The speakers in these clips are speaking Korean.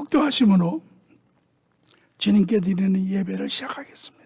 묵도하심으로 주님께 드리는 예배를 시작하겠습니다.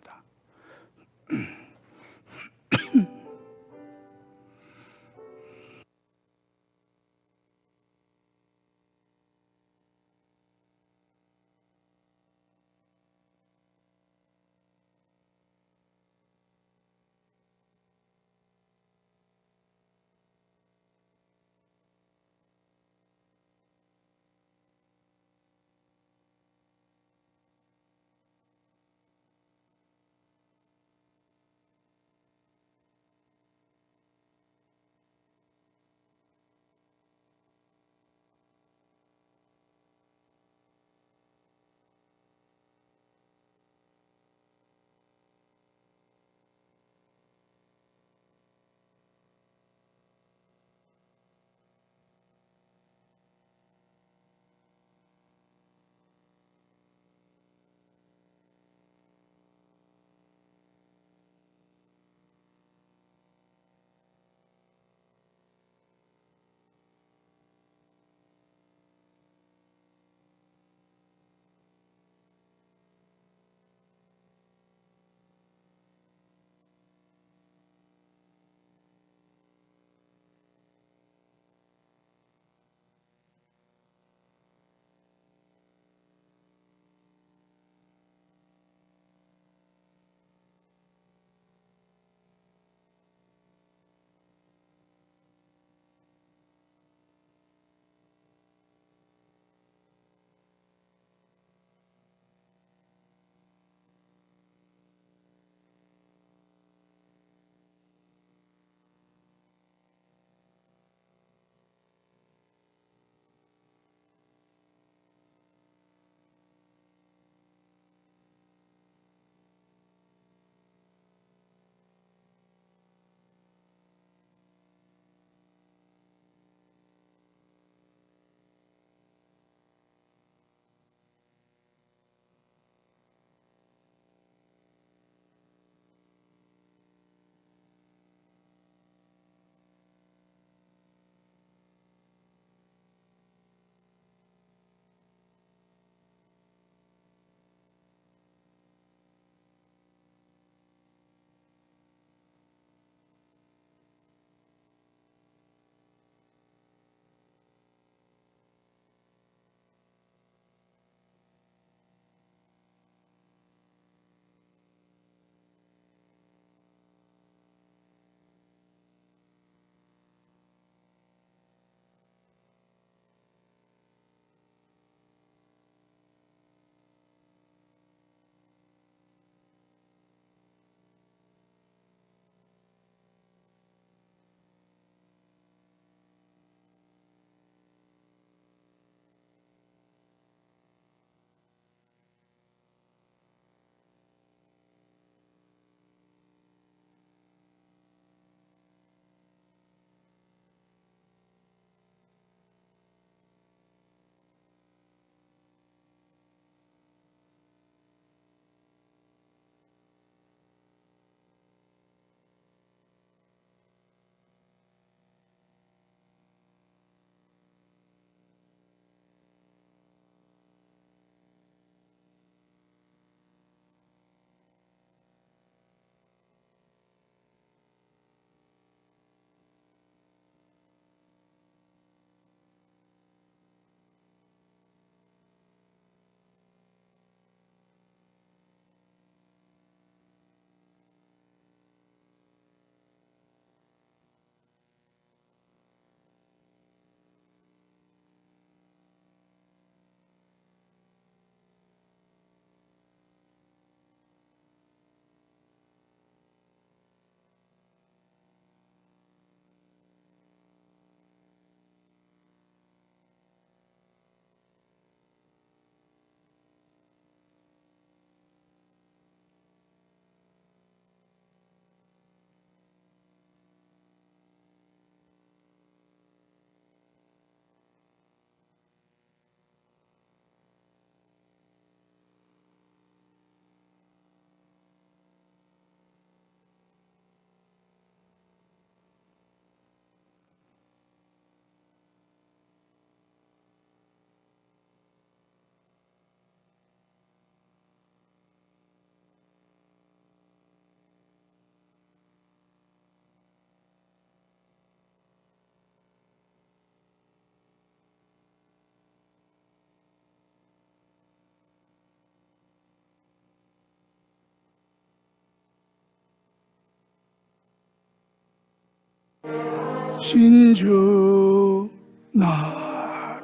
신주 나로라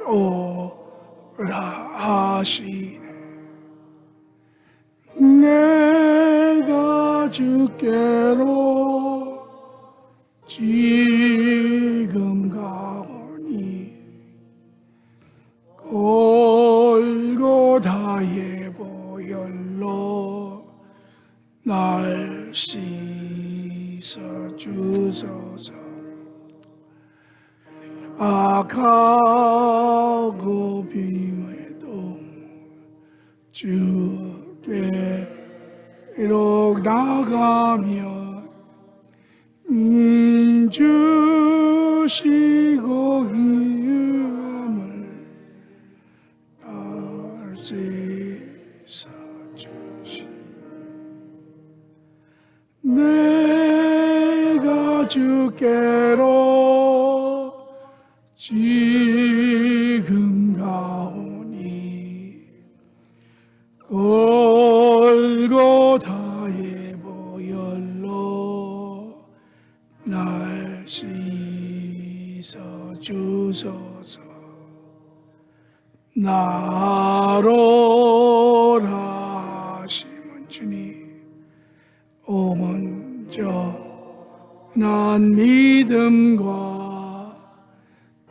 하시네. 내가 주께로 지금 가오니 골고다의 보혈로 날 씻어 주소서. 악하고 비회도 주께로 나가며 주시고 희음을 날 씻어 주시. 내가 주께로 지금 가오니 골고다의 보혈로 날 씻어 주소서. 나로라 하시면 주님, 온전한 믿음과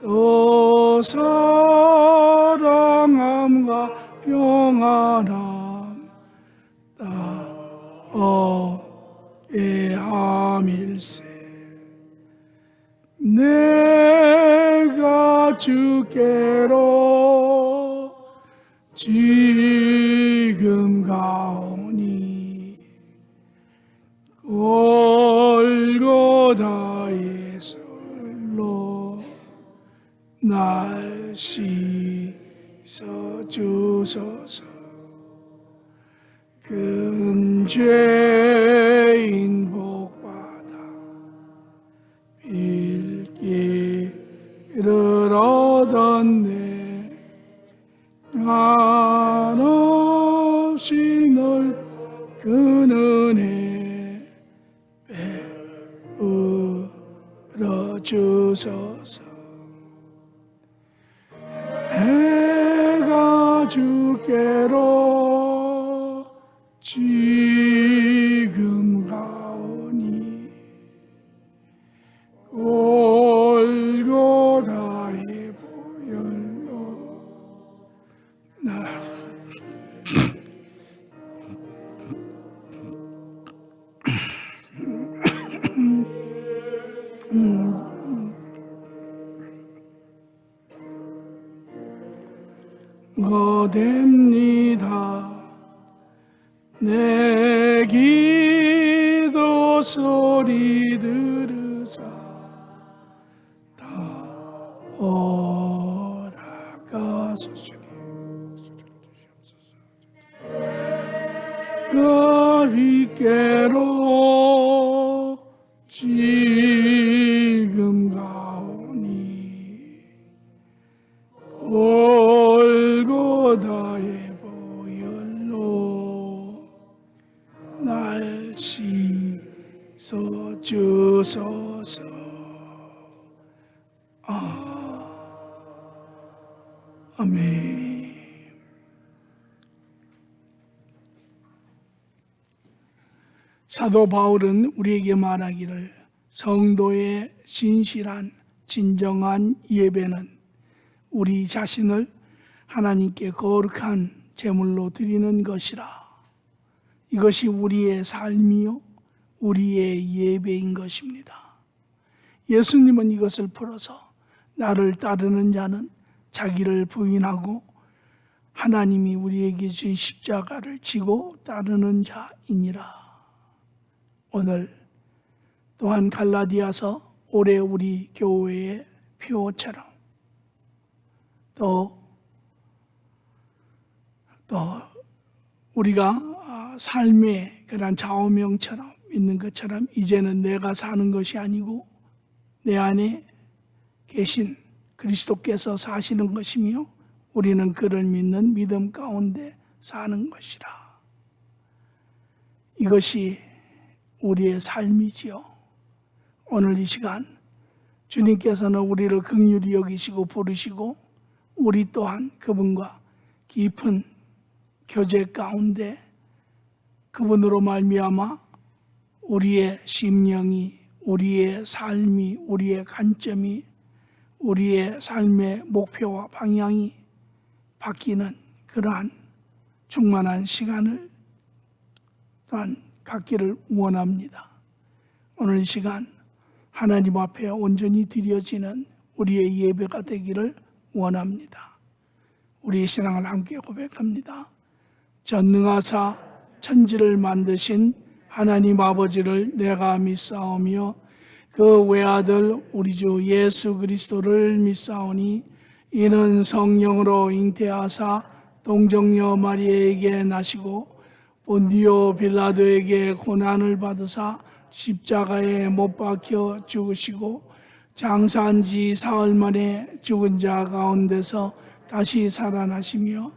또 사랑함과 평안함 다 얻게 함일세. 내가 주께로 지금 가오니 골고다의 솔로 날 씻어 주소서. 큰 죄인 복받아 빌기를 얻었네. 한없이 넓은 은혜 베풀어 주소서. 내가 주께로 지금 가오니 골고다의 보혈로 날 거됩니다. 내 기도 소리 들으사 다 오라가소서. 그위께로 지금 가오니 골고다의 보혈로 날 씻어 주소서. 아멘. 사도 바울은 우리에게 말하기를 성도의 진실한 진정한 예배는 우리 자신을 하나님께 거룩한 제물로 드리는 것이라. 이것이 우리의 삶이요 우리의 예배인 것입니다. 예수님은 이것을 풀어서 나를 따르는 자는 자기를 부인하고 하나님이 우리에게 주신 십자가를 지고 따르는 자이니라. 오늘 또한 갈라디아서 올해 우리 교회의 표처럼 또 우리가 삶의 그런 좌우명처럼 있는 것처럼 이제는 내가 사는 것이 아니고 내 안에 계신 그리스도께서 사시는 것이며 우리는 그를 믿는 믿음 가운데 사는 것이라. 이것이 우리의 삶이지요. 오늘 이 시간 주님께서는 우리를 긍휼히 여기시고 부르시고 우리 또한 그분과 깊은 교제 가운데 그분으로 말미암아 우리의 심령이, 우리의 삶이, 우리의 관점이, 우리의 삶의 목표와 방향이 바뀌는 그러한 충만한 시간을 또한 갖기를 원합니다. 오늘 이 시간 하나님 앞에 온전히 드려지는 우리의 예배가 되기를 원합니다. 우리의 신앙을 함께 고백합니다. 전능하사 천지를 만드신 하나님 아버지를 내가 믿사오며 그 외아들 우리 주 예수 그리스도를 믿사오니 이는 성령으로 잉태하사 동정녀 마리아에게 나시고 본디오 빌라도에게 고난을 받으사 십자가에 못 박혀 죽으시고 장사한 지 사흘 만에 죽은 자 가운데서 다시 살아나시며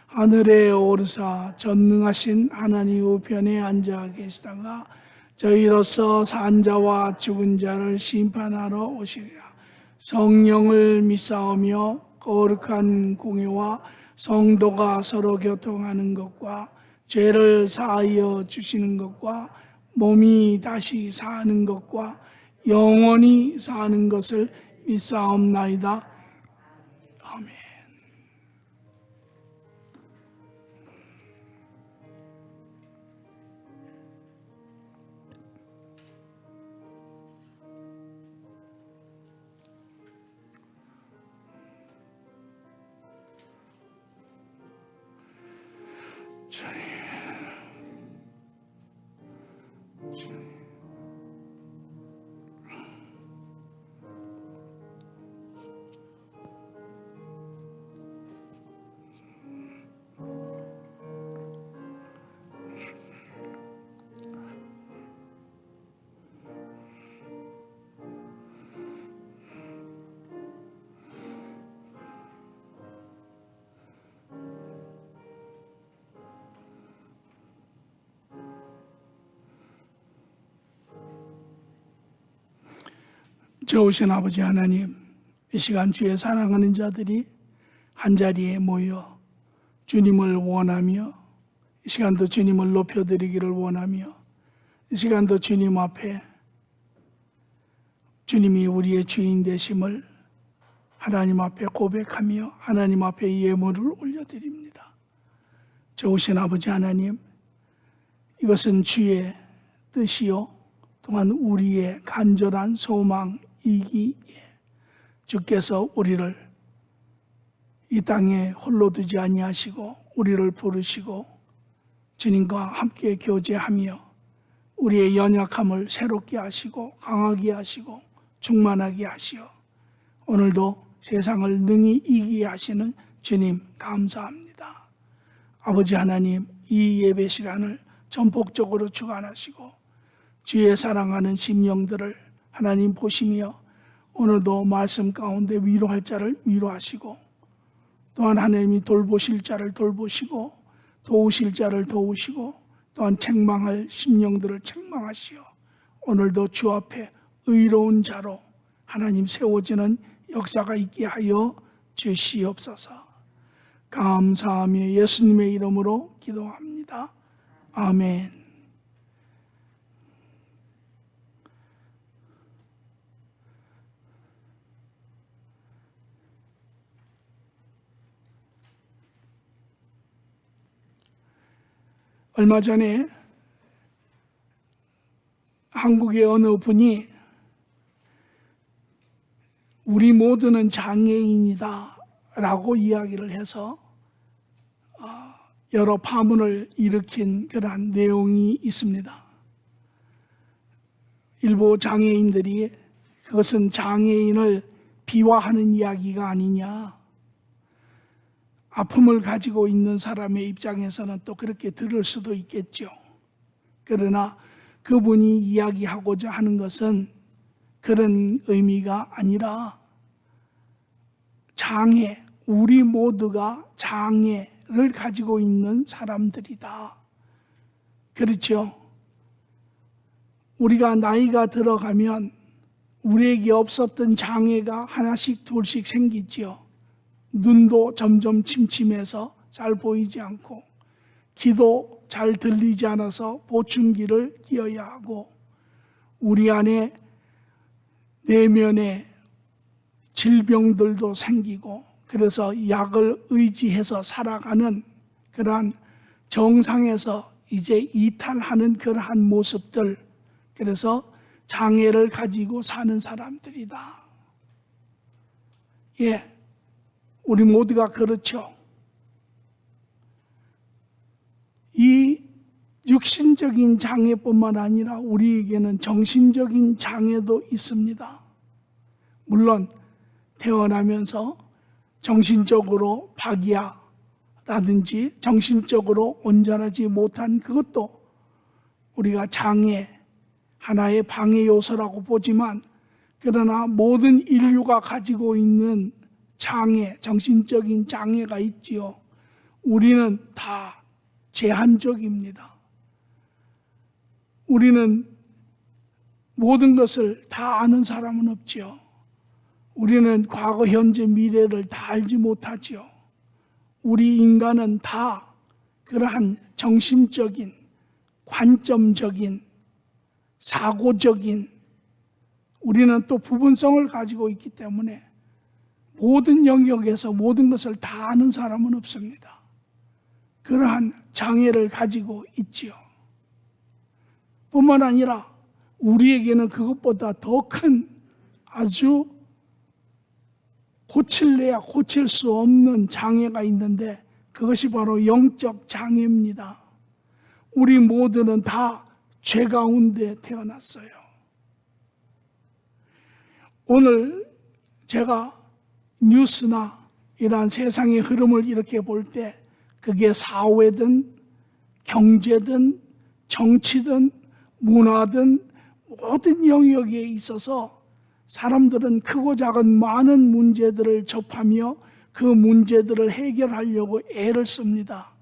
하늘에 오르사 전능하신 하나님 우편에 앉아 계시다가 저희로서 산 자와 죽은 자를 심판하러 오시리라. 성령을 믿사오며 거룩한 공회와 성도가 서로 교통하는 것과 죄를 사하여 주시는 것과 몸이 다시 사는 것과 영원히 사는 것을 믿사옵나이다. 아멘. 좋으신 아버지 하나님, 이 시간 주의 사랑하는 자들이 한자리에 모여 주님을 원하며 이 시간도 주님을 높여드리기를 원하며 이 시간도 주님 앞에 주님이 우리의 주인 되심을 하나님 앞에 고백하며 하나님 앞에 예물을 올려드립니다. 좋으신 아버지 하나님, 이것은 주의 뜻이요 또한 우리의 간절한 소망이기에 주께서 우리를 이 땅에 홀로 두지 아니하시고 우리를 부르시고 주님과 함께 교제하며 우리의 연약함을 새롭게 하시고 강하게 하시고 충만하게 하시어 오늘도 세상을 능히 이기게 하시는 주님 감사합니다. 아버지 하나님, 이 예배 시간을 전폭적으로 주관하시고 주의 사랑하는 심령들을 하나님 보시며 오늘도 말씀 가운데 위로할 자를 위로하시고 또한 하나님이 돌보실 자를 돌보시고 도우실 자를 도우시고 또한 책망할 심령들을 책망하시어 오늘도 주 앞에 의로운 자로 하나님 세워지는 역사가 있게 하여 주시옵소서. 감사하며 예수님의 이름으로 기도합니다. 아멘. 얼마 전에 한국의 어느 분이 우리 모두는 장애인이다 라고 이야기를 해서 여러 파문을 일으킨 그러한 내용이 있습니다. 일부 장애인들이 그것은 장애인을 비하하는 이야기가 아니냐, 아픔을 가지고 있는 사람의 입장에서는 또 그렇게 들을 수도 있겠죠. 그러나 그분이 이야기하고자 하는 것은 그런 의미가 아니라 장애, 우리 모두가 장애를 가지고 있는 사람들이다. 그렇죠. 우리가 나이가 들어가면 우리에게 없었던 장애가 하나씩 둘씩 생기지요. 눈도 점점 침침해서 잘 보이지 않고, 귀도 잘 들리지 않아서 보충기를 끼워야 하고, 우리 안에 내면에 질병들도 생기고, 그래서 약을 의지해서 살아가는 그러한 정상에서 이제 이탈하는 그러한 모습들, 그래서 장애를 가지고 사는 사람들이다. 예, 우리 모두가 그렇죠. 이 육신적인 장애뿐만 아니라 우리에게는 정신적인 장애도 있습니다. 물론 태어나면서 정신적으로 박이야라든지 정신적으로 온전하지 못한 그것도 우리가 장애, 하나의 방해 요소라고 보지만, 그러나 모든 인류가 가지고 있는 장애, 정신적인 장애가 있지요. 우리는 다 제한적입니다. 우리는 모든 것을 다 아는 사람은 없지요. 우리는 과거, 현재, 미래를 다 알지 못하지요. 우리 인간은 다 그러한 정신적인, 관점적인, 사고적인, 우리는 또 부분성을 가지고 있기 때문에 모든 영역에서 모든 것을 다 아는 사람은 없습니다. 그러한 장애를 가지고 있지요. 뿐만 아니라 우리에게는 그것보다 더 큰 아주 고칠래야 고칠 수 없는 장애가 있는데, 그것이 바로 영적 장애입니다. 우리 모두는 다 죄 가운데 태어났어요. 오늘 제가 뉴스나 이러한 세상의 흐름을 이렇게 볼 때, 그게 사회든 경제든 정치든 문화든 모든 영역에 있어서 사람들은 크고 작은 많은 문제들을 접하며 그 문제들을 해결하려고 애를 씁니다.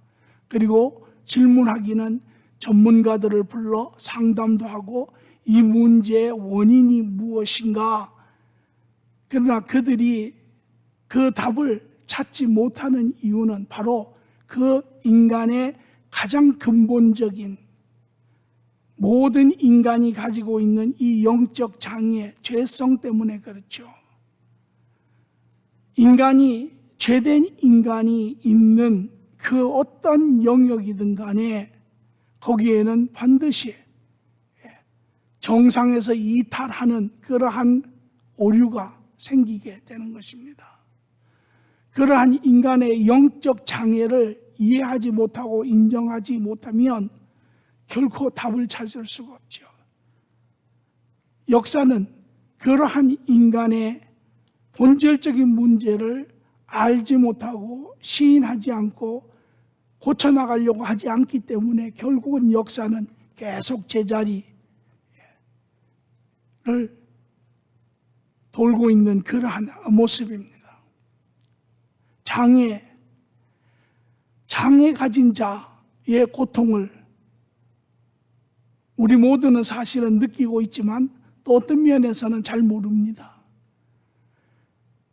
그리고 질문하기는 전문가들을 불러 상담도 하고 이 문제의 원인이 무엇인가. 그러나 그들이 그 답을 찾지 못하는 이유는 바로 그 인간의 가장 근본적인, 모든 인간이 가지고 있는 이 영적 장애, 죄성 때문에 그렇죠. 인간이, 죄된 인간이 있는 그 어떤 영역이든 간에 거기에는 반드시 정상에서 이탈하는 그러한 오류가 생기게 되는 것입니다. 그러한 인간의 영적 장애를 이해하지 못하고 인정하지 못하면 결코 답을 찾을 수가 없죠. 역사는 그러한 인간의 본질적인 문제를 알지 못하고 시인하지 않고 고쳐나가려고 하지 않기 때문에 결국은 역사는 계속 제자리를 돌고 있는 그러한 모습입니다. 장애 가진 자의 고통을 우리 모두는 사실은 느끼고 있지만 또 어떤 면에서는 잘 모릅니다.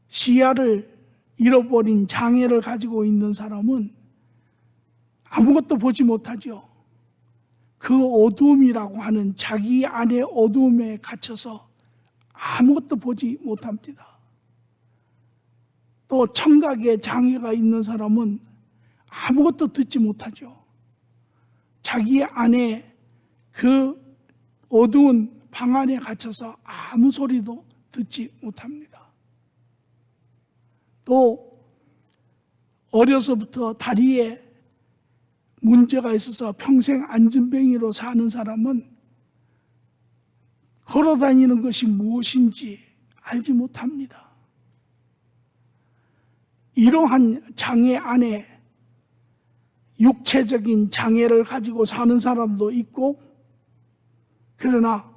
시야를 잃어버린 장애를 가지고 있는 사람은 아무것도 보지 못하죠. 그 어두움이라고 하는 자기 안의 어두움에 갇혀서 아무것도 보지 못합니다. 또 청각에 장애가 있는 사람은 아무것도 듣지 못하죠. 자기 안에 그 어두운 방 안에 갇혀서 아무 소리도 듣지 못합니다. 또 어려서부터 다리에 문제가 있어서 평생 안진뱅이로 사는 사람은 걸어다니는 것이 무엇인지 알지 못합니다. 이러한 장애 안에 육체적인 장애를 가지고 사는 사람도 있고, 그러나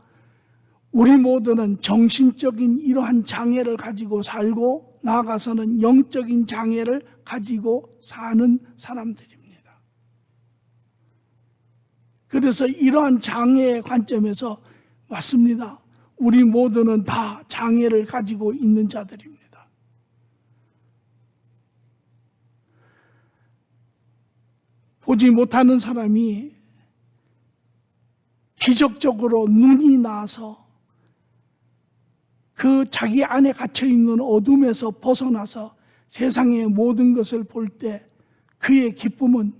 우리 모두는 정신적인 이러한 장애를 가지고 살고 나아가서는 영적인 장애를 가지고 사는 사람들입니다. 그래서 이러한 장애의 관점에서 맞습니다. 우리 모두는 다 장애를 가지고 있는 자들입니다. 보지 못하는 사람이 기적적으로 눈이 나서 그 자기 안에 갇혀있는 어둠에서 벗어나서 세상의 모든 것을 볼 때 그의 기쁨은,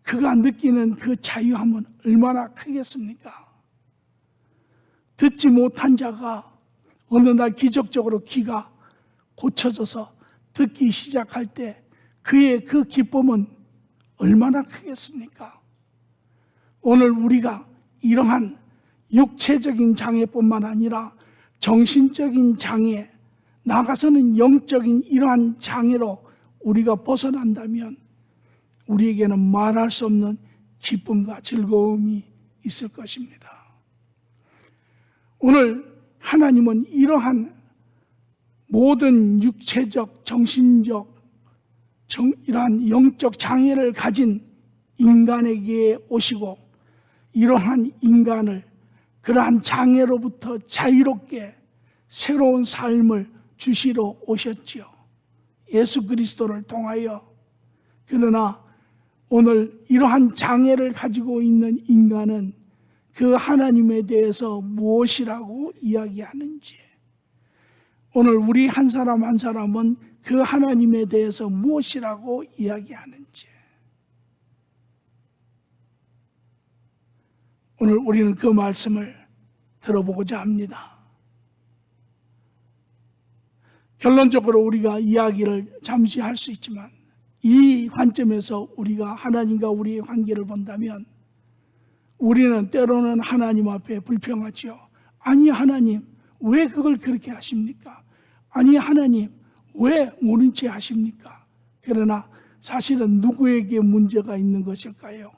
그가 느끼는 그 자유함은 얼마나 크겠습니까? 듣지 못한 자가 어느 날 기적적으로 귀가 고쳐져서 듣기 시작할 때 그의 그 기쁨은 얼마나 크겠습니까? 오늘 우리가 이러한 육체적인 장애뿐만 아니라 정신적인 장애, 나아가서는 영적인 이러한 장애로 우리가 벗어난다면 우리에게는 말할 수 없는 기쁨과 즐거움이 있을 것입니다. 오늘 하나님은 이러한 모든 육체적, 정신적, 이러한 영적 장애를 가진 인간에게 오시고 이러한 인간을 그러한 장애로부터 자유롭게 새로운 삶을 주시러 오셨지요. 예수 그리스도를 통하여. 그러나 오늘 이러한 장애를 가지고 있는 인간은 그 하나님에 대해서 무엇이라고 이야기하는지, 오늘 우리 한 사람 한 사람은 그 하나님에 대해서 무엇이라고 이야기하는지, 오늘 우리는 그 말씀을 들어보고자 합니다. 결론적으로 우리가 이야기를 잠시 할 수 있지만 이 관점에서 우리가 하나님과 우리의 관계를 본다면 우리는 때로는 하나님 앞에 불평하지요. 아니 하나님, 왜 그걸 그렇게 하십니까? 아니 하나님, 왜 모른 채 하십니까? 그러나 사실은 누구에게 문제가 있는 것일까요?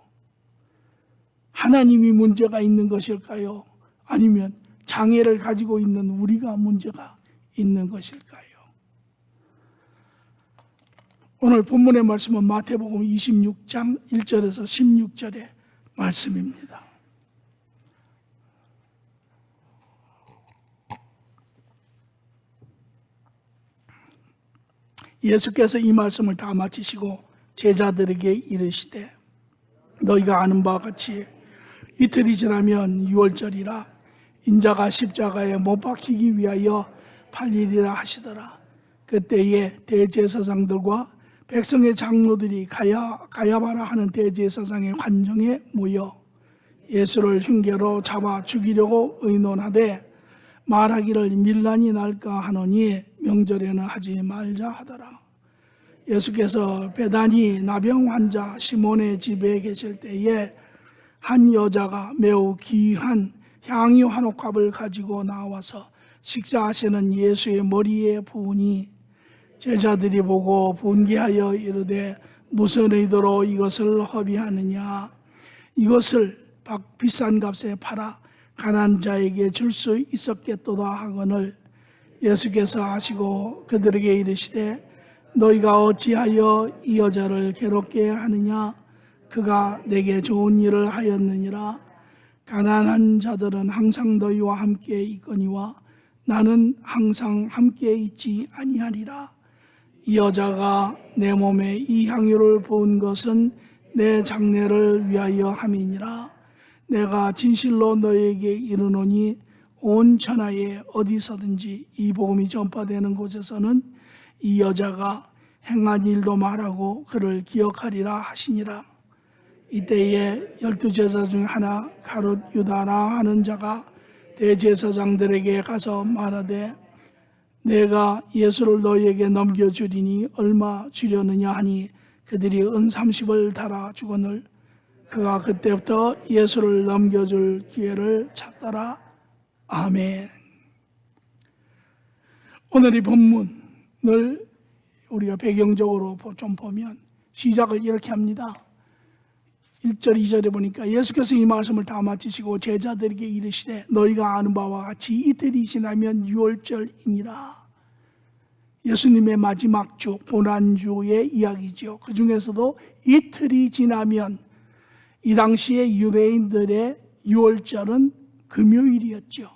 하나님이 문제가 있는 것일까요? 아니면 장애를 가지고 있는 우리가 문제가 있는 것일까요? 오늘 본문의 말씀은 마태복음 26장 1절에서 16절의 말씀입니다. 예수께서 이 말씀을 다 마치시고 제자들에게 이르시되 너희가 아는 바와 같이 이틀이 지나면 유월절이라 인자가 십자가에 못 박히기 위하여 팔리리라 하시더라. 그때에 대제사장들과 백성의 장로들이 가야바라 하는 대제사장의 관정에 모여 예수를 흉계로 잡아 죽이려고 의논하되 말하기를 밀란이 날까 하노니 명절에는 하지 말자 하더라. 예수께서 베다니 나병 환자 시몬의 집에 계실 때에 한 여자가 매우 귀한 향유 한 옥합을 가지고 나와서 식사하시는 예수의 머리에 부으니 제자들이 보고 분개하여 이르되 무슨 의도로 이것을 허비하느냐? 이것을 비싼 값에 팔아 가난한 자에게 줄 수 있었겠도다 하거늘 예수께서 하시고 그들에게 이르시되 너희가 어찌하여 이 여자를 괴롭게 하느냐? 그가 내게 좋은 일을 하였느니라. 가난한 자들은 항상 너희와 함께 있거니와 나는 항상 함께 있지 아니하리라. 이 여자가 내 몸에 이 향유를 부은 것은 내 장례를 위하여 함이니라. 내가 진실로 너희에게 이르노니 온 천하에 어디서든지 이 복음이 전파되는 곳에서는 이 여자가 행한 일도 말하고 그를 기억하리라 하시니라. 이때에 12제자 중 하나 가룟 유다라 하는 자가 대제사장들에게 가서 말하되 내가 예수를 너희에게 넘겨주리니 얼마 주려느냐 하니 그들이 은 30을 달아 주거늘 그가 그때부터 예수를 넘겨줄 기회를 찾더라. 아멘. 오늘 이 본문을 우리가 배경적으로 좀 보면 시작을 이렇게 합니다. 1절 2절에 보니까 예수께서 이 말씀을 다 마치시고 제자들에게 이르시되 너희가 아는 바와 같이 이틀이 지나면 유월절이니라. 예수님의 마지막 주 고난주의 이야기죠. 그 중에서도 이틀이 지나면 이 당시에 유대인들의 유월절은 금요일이었죠.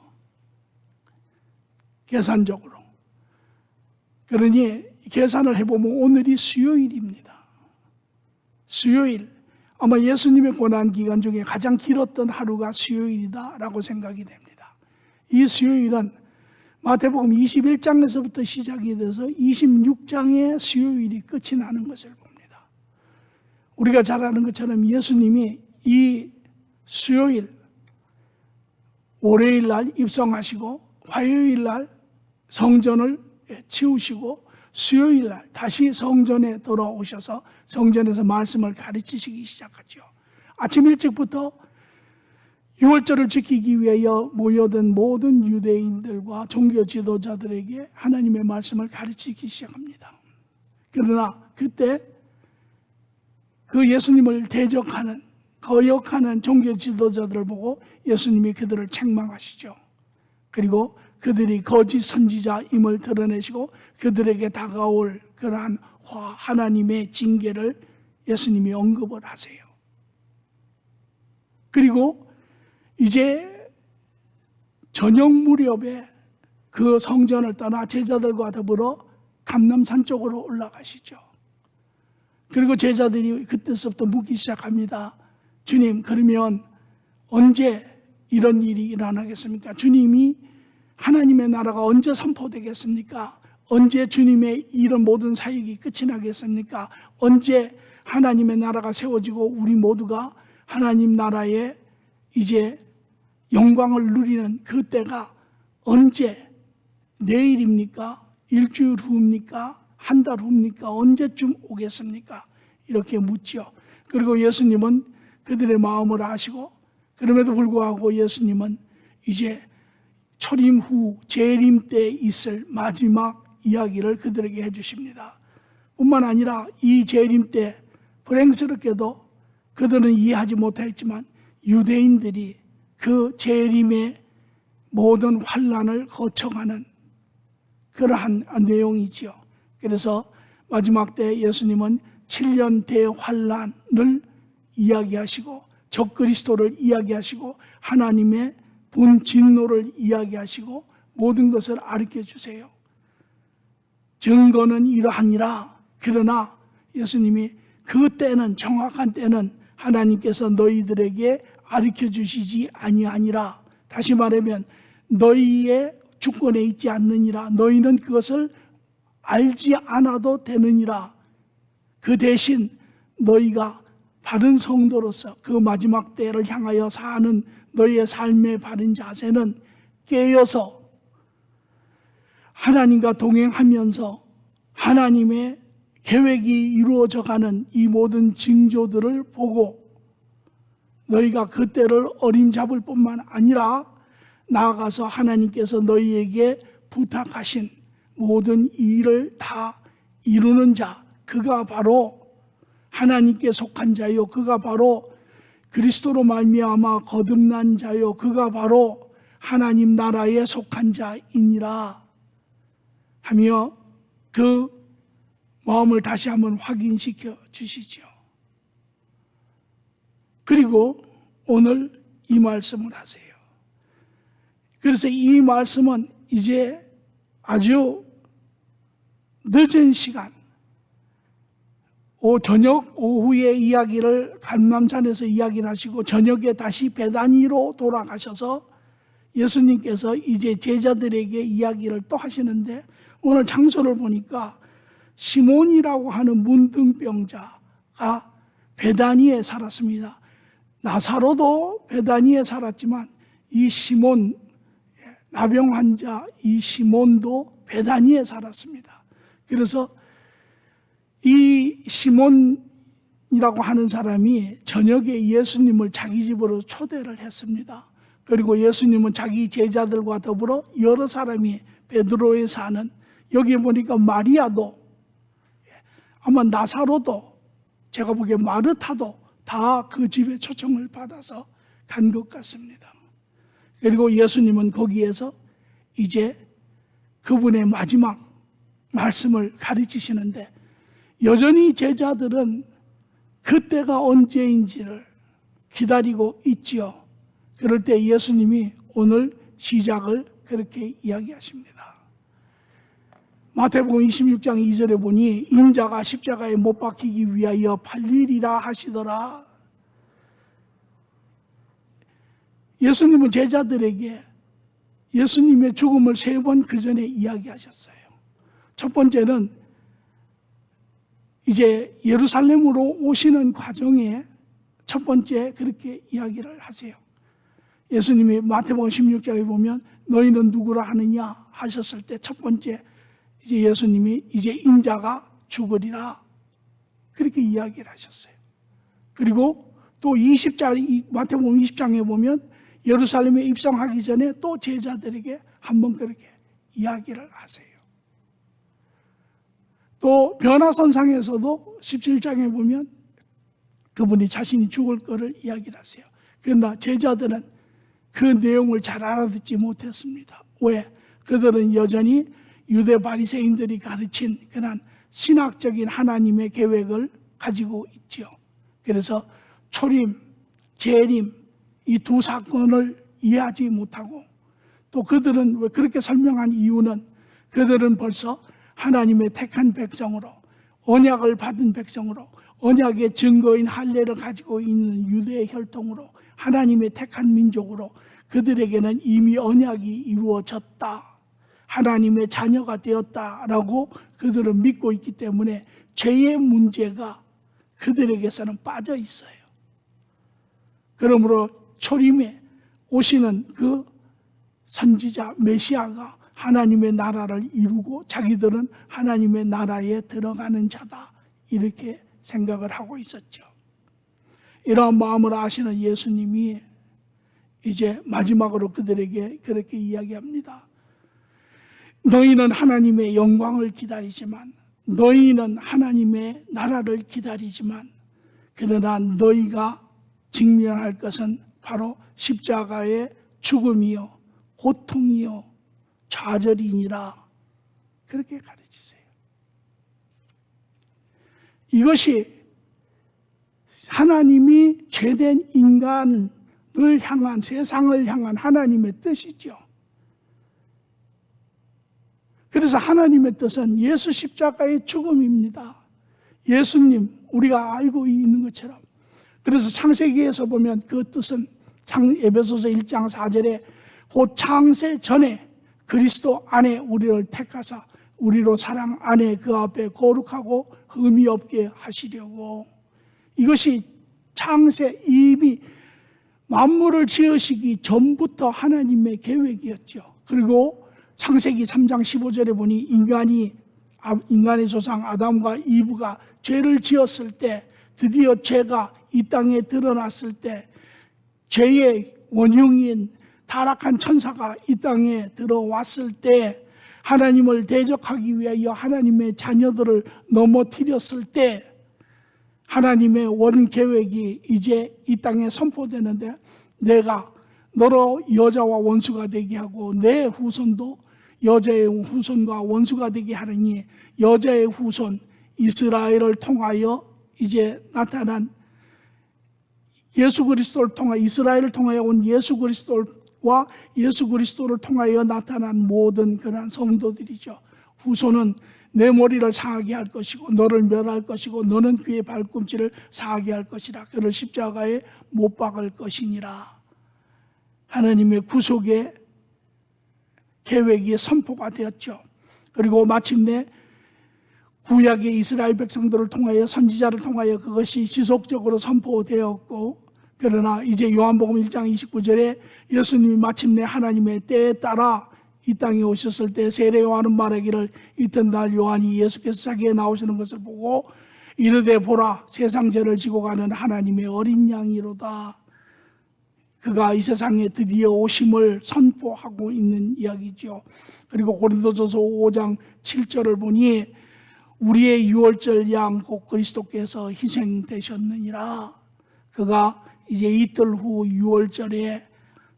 계산적으로. 그러니 계산을 해보면 오늘이 수요일입니다. 수요일. 아마 예수님의 고난기간 중에 가장 길었던 하루가 수요일이다라고 생각이 됩니다. 이 수요일은 마태복음 21장에서부터 시작이 돼서 26장의 수요일이 끝이 나는 것을 봅니다. 우리가 잘 아는 것처럼 예수님이 이 수요일, 월요일 날 입성하시고 화요일 날 성전을 치우시고 수요일 날 다시 성전에 돌아오셔서 성전에서 말씀을 가르치시기 시작하죠. 아침 일찍부터 유월절을 지키기 위하여 모여든 모든 유대인들과 종교 지도자들에게 하나님의 말씀을 가르치기 시작합니다. 그러나 그때 그 예수님을 대적하는, 거역하는 종교 지도자들을 보고 예수님이 그들을 책망하시죠. 그리고 그들이 거짓 선지자임을 드러내시고 그들에게 다가올 그러한 하나님의 징계를 예수님이 언급을 하세요. 그리고 이제 저녁 무렵에 그 성전을 떠나 제자들과 더불어 감람산 쪽으로 올라가시죠. 그리고 제자들이 그때서부터 묻기 시작합니다. 주님, 그러면 언제 이런 일이 일어나겠습니까? 주님이 하나님의 나라가 언제 선포되겠습니까? 언제 주님의 이런 모든 사역이 끝이 나겠습니까? 언제 하나님의 나라가 세워지고 우리 모두가 하나님 나라에 이제 영광을 누리는 그때가 언제, 내일입니까? 일주일 후입니까? 한 달 후입니까? 언제쯤 오겠습니까? 이렇게 묻죠. 그리고 예수님은 그들의 마음을 아시고 그럼에도 불구하고 예수님은 이제 초림 후 재림 때 있을 마지막 이야기를 그들에게 해주십니다. 뿐만 아니라 이 재림 때 불행스럽게도 그들은 이해하지 못했지만 유대인들이 그 재림의 모든 환난을 거쳐가는 그러한 내용이지요. 그래서 마지막 때 예수님은 7년 대환난을 이야기하시고 적그리스도를 이야기하시고 하나님의 분진노를 이야기하시고 모든 것을 가르쳐 주세요. 증거는 이러하니라. 그러나 예수님이 그 때는, 정확한 때는 하나님께서 너희들에게 가르쳐 주시지 아니하니라. 다시 말하면 너희의 주권에 있지 않느니라. 너희는 그것을 알지 않아도 되느니라. 그 대신 너희가 바른 성도로서 그 마지막 때를 향하여 사는 너희의 삶의 바른 자세는 깨어서 하나님과 동행하면서 하나님의 계획이 이루어져가는 이 모든 징조들을 보고 너희가 그때를 어림잡을 뿐만 아니라 나아가서 하나님께서 너희에게 부탁하신 모든 일을 다 이루는 자, 그가 바로 하나님께 속한 자요, 그가 바로 그리스도로 말미암아 거듭난 자요, 그가 바로 하나님 나라에 속한 자이니라 하며 그 마음을 다시 한번 확인시켜 주시죠. 그리고 오늘 이 말씀을 하세요. 그래서 이 말씀은 이제 아주 늦은 시간, 저녁 오후에 이야기를 감람산에서 이야기를 하시고 저녁에 다시 베다니로 돌아가셔서 예수님께서 이제 제자들에게 이야기를 또 하시는데 오늘 장소를 보니까 시몬이라고 하는 문둥병자가 베다니에 살았습니다. 나사로도 베다니에 살았지만 이 시몬, 나병 환자 이 시몬도 베다니에 살았습니다. 그래서 이 시몬이라고 하는 사람이 저녁에 예수님을 자기 집으로 초대를 했습니다. 그리고 예수님은 자기 제자들과 더불어 여러 사람이 베드로에 사는, 여기 보니까 마리아도, 아마 나사로도, 제가 보기에 마르타도 다 그 집에 초청을 받아서 간 것 같습니다. 그리고 예수님은 거기에서 이제 그분의 마지막 말씀을 가르치시는데 여전히 제자들은 그때가 언제인지를 기다리고 있지요. 그럴 때 예수님이 오늘 시작을 그렇게 이야기하십니다. 마태복음 26장 2절에 보니 인자가 십자가에 못 박히기 위하여 팔리리라 하시더라. 예수님은 제자들에게 예수님의 죽음을 3번 그 전에 이야기하셨어요. 첫 번째는 이제 예루살렘으로 오시는 과정에 첫 번째 그렇게 이야기를 하세요. 예수님이 마태복음 16장에 보면 너희는 누구라 하느냐 하셨을 때 첫 번째 이제 예수님이 이제 인자가 죽으리라 그렇게 이야기를 하셨어요. 그리고 또 20장 마태복음 20장에 보면 예루살렘에 입성하기 전에 또 제자들에게 한번 그렇게 이야기를 하세요. 또 변화선상에서도 17장에 보면 그분이 자신이 죽을 거를 이야기를 하세요. 그러나 제자들은 그 내용을 잘 알아듣지 못했습니다. 왜? 그들은 여전히 유대 바리새인들이 가르친 그런 신학적인 하나님의 계획을 가지고 있죠. 그래서 초림, 재림 이 두 사건을 이해하지 못하고 또 그들은 왜 그렇게 설명한 이유는 그들은 벌써 하나님의 택한 백성으로 언약을 받은 백성으로 언약의 증거인 할례를 가지고 있는 유대의 혈통으로 하나님의 택한 민족으로 그들에게는 이미 언약이 이루어졌다. 하나님의 자녀가 되었다라고 그들은 믿고 있기 때문에 죄의 문제가 그들에게서는 빠져 있어요. 그러므로 초림에 오시는 그 선지자 메시아가 하나님의 나라를 이루고 자기들은 하나님의 나라에 들어가는 자다 이렇게 생각을 하고 있었죠. 이러한 마음을 아시는 예수님이 이제 마지막으로 그들에게 그렇게 이야기합니다. 너희는 하나님의 영광을 기다리지만 너희는 하나님의 나라를 기다리지만 그러나 너희가 직면할 것은 바로 십자가의 죽음이요 고통이요 좌절이니라 그렇게 가르치세요. 이것이 하나님이 죄된 인간을 향한 세상을 향한 하나님의 뜻이죠. 그래서 하나님의 뜻은 예수 십자가의 죽음입니다. 예수님 우리가 알고 있는 것처럼. 그래서 창세기에서 보면 그 뜻은 에베소서 1장 4절에 곧 창세 전에 그리스도 안에 우리를 택하사 우리로 사랑 안에 그 앞에 거룩하고 흠이 없게 하시려고. 이것이 창세 이미 만물을 지으시기 전부터 하나님의 계획이었죠. 그리고 창세기 3장 15절에 보니 인간의 조상 아담과 이브가 죄를 지었을 때 드디어 죄가 이 땅에 드러났을 때 죄의 원흉인 타락한 천사가 이 땅에 들어왔을 때 하나님을 대적하기 위하여 하나님의 자녀들을 넘어뜨렸을 때 하나님의 원 계획이 이제 이 땅에 선포되는데 내가 너로 여자와 원수가 되게 하고 내 후손도 여자의 후손과 원수가 되게 하느니 여자의 후손 이스라엘을 통하여 이제 나타난 예수 그리스도를 통하여 이스라엘을 통하여 온 예수 그리스도와 예수 그리스도를 통하여 나타난 모든 그러한 성도들이죠. 후손은 내 머리를 상하게 할 것이고 너를 멸할 것이고 너는 그의 발꿈치를 상하게 할 것이라. 그를 십자가에 못 박을 것이니라. 하나님의 구속의 계획이 선포가 되었죠. 그리고 마침내 구약의 이스라엘 백성들을 통하여 선지자를 통하여 그것이 지속적으로 선포되었고 그러나 이제 요한복음 1장 29절에 예수님이 마침내 하나님의 때에 따라 이 땅에 오셨을 때 세례 요한은 말하기를 이튿날 요한이 예수께서 자기에 나오시는 것을 보고 이르되 보라 세상 죄를 지고 가는 하나님의 어린 양이로다. 그가 이 세상에 드디어 오심을 선포하고 있는 이야기죠. 그리고 고린도전서 5장 7절을 보니 우리의 유월절 양 곧 그리스도께서 희생되셨느니라. 그가 이제 이틀 후 유월절에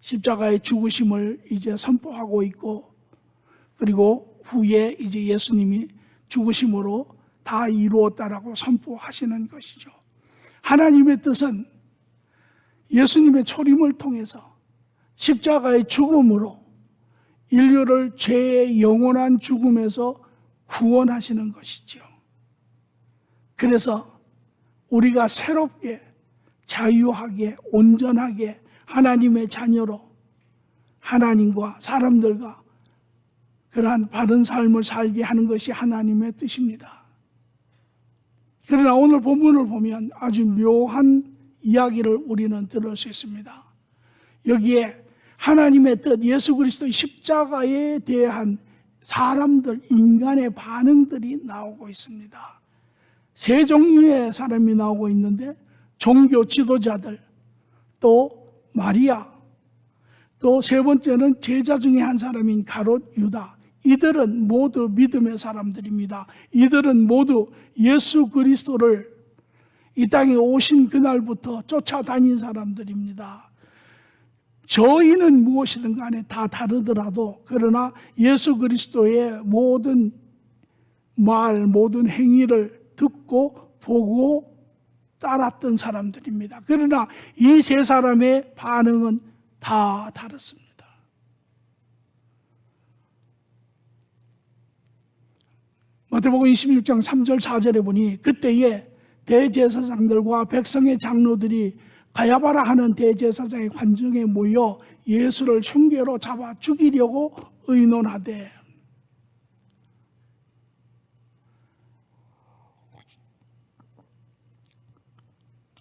십자가의 죽으심을 이제 선포하고 있고 그리고 후에 이제 예수님이 죽으심으로 다 이루었다라고 선포하시는 것이죠. 하나님의 뜻은 예수님의 초림을 통해서 십자가의 죽음으로 인류를 죄의 영원한 죽음에서 구원하시는 것이죠. 그래서 우리가 새롭게 자유하게 온전하게 하나님의 자녀로 하나님과 사람들과 그러한 바른 삶을 살게 하는 것이 하나님의 뜻입니다. 그러나 오늘 본문을 보면 아주 묘한 이야기를 우리는 들을 수 있습니다. 여기에 하나님의 뜻, 예수 그리스도의 십자가에 대한 사람들, 인간의 반응들이 나오고 있습니다. 세 종류의 사람이 나오고 있는데 종교 지도자들, 또 마리아, 또 세 번째는 제자 중에 한 사람인 가롯 유다. 이들은 모두 믿음의 사람들입니다. 이들은 모두 예수 그리스도를 이 땅에 오신 그날부터 쫓아다닌 사람들입니다. 저희는 무엇이든 간에 다 다르더라도 그러나 예수 그리스도의 모든 말, 모든 행위를 듣고 보고 따랐던 사람들입니다. 그러나 이 세 사람의 반응은 다 다릅니다. 마태복음 26장 3절 4절에 보니 그때에 대제사장들과 백성의 장로들이 가야바라 하는 대제사장의 관정에 모여 예수를 흉계로 잡아 죽이려고 의논하되,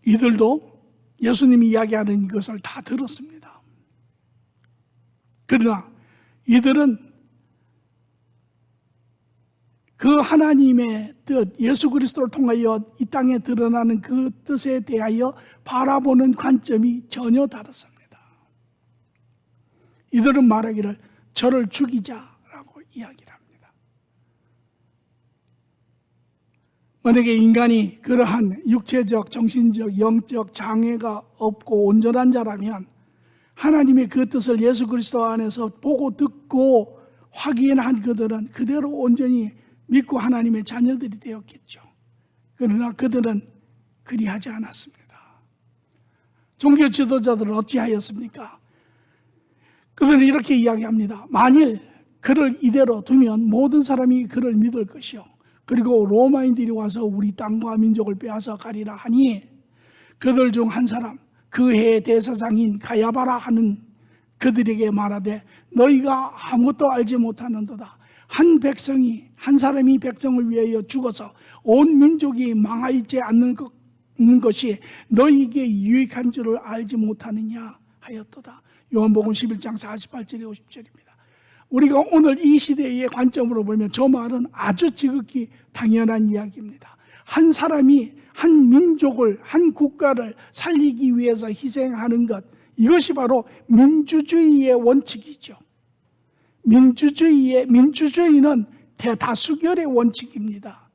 이들도 예수님이 이야기하는 것을 다 들었습니다. 그러나 이들은 그 하나님의 뜻, 예수 그리스도를 통하여 이 땅에 드러나는 그 뜻에 대하여 바라보는 관점이 전혀 다릅니다. 이들은 말하기를 저를 죽이자라고 이야기를 합니다. 만약에 인간이 그러한 육체적, 정신적, 영적 장애가 없고 온전한 자라면 하나님의 그 뜻을 예수 그리스도 안에서 보고 듣고 확인한 그들은 그대로 온전히 믿고 하나님의 자녀들이 되었겠죠. 그러나 그들은 그리하지 않았습니다. 종교 지도자들은 어찌하였습니까? 그들은 이렇게 이야기합니다. 만일 그를 이대로 두면 모든 사람이 그를 믿을 것이요, 그리고 로마인들이 와서 우리 땅과 민족을 빼앗아 가리라 하니 그들 중 한 사람, 그 해의 대사장인 가야바라 하는 그들에게 말하되 너희가 아무것도 알지 못하는도다. 한 사람이 백성을 위하여 죽어서 온 민족이 망하지 않는 것이 너희에게 유익한 줄을 알지 못하느냐 하였도다. 요한복음 11장 48절에 50절입니다. 우리가 오늘 이 시대의 관점으로 보면 저 말은 아주 지극히 당연한 이야기입니다. 한 사람이 한 민족을, 한 국가를 살리기 위해서 희생하는 것, 이것이 바로 민주주의의 원칙이죠. 민주주의는 대다수결의 원칙입니다.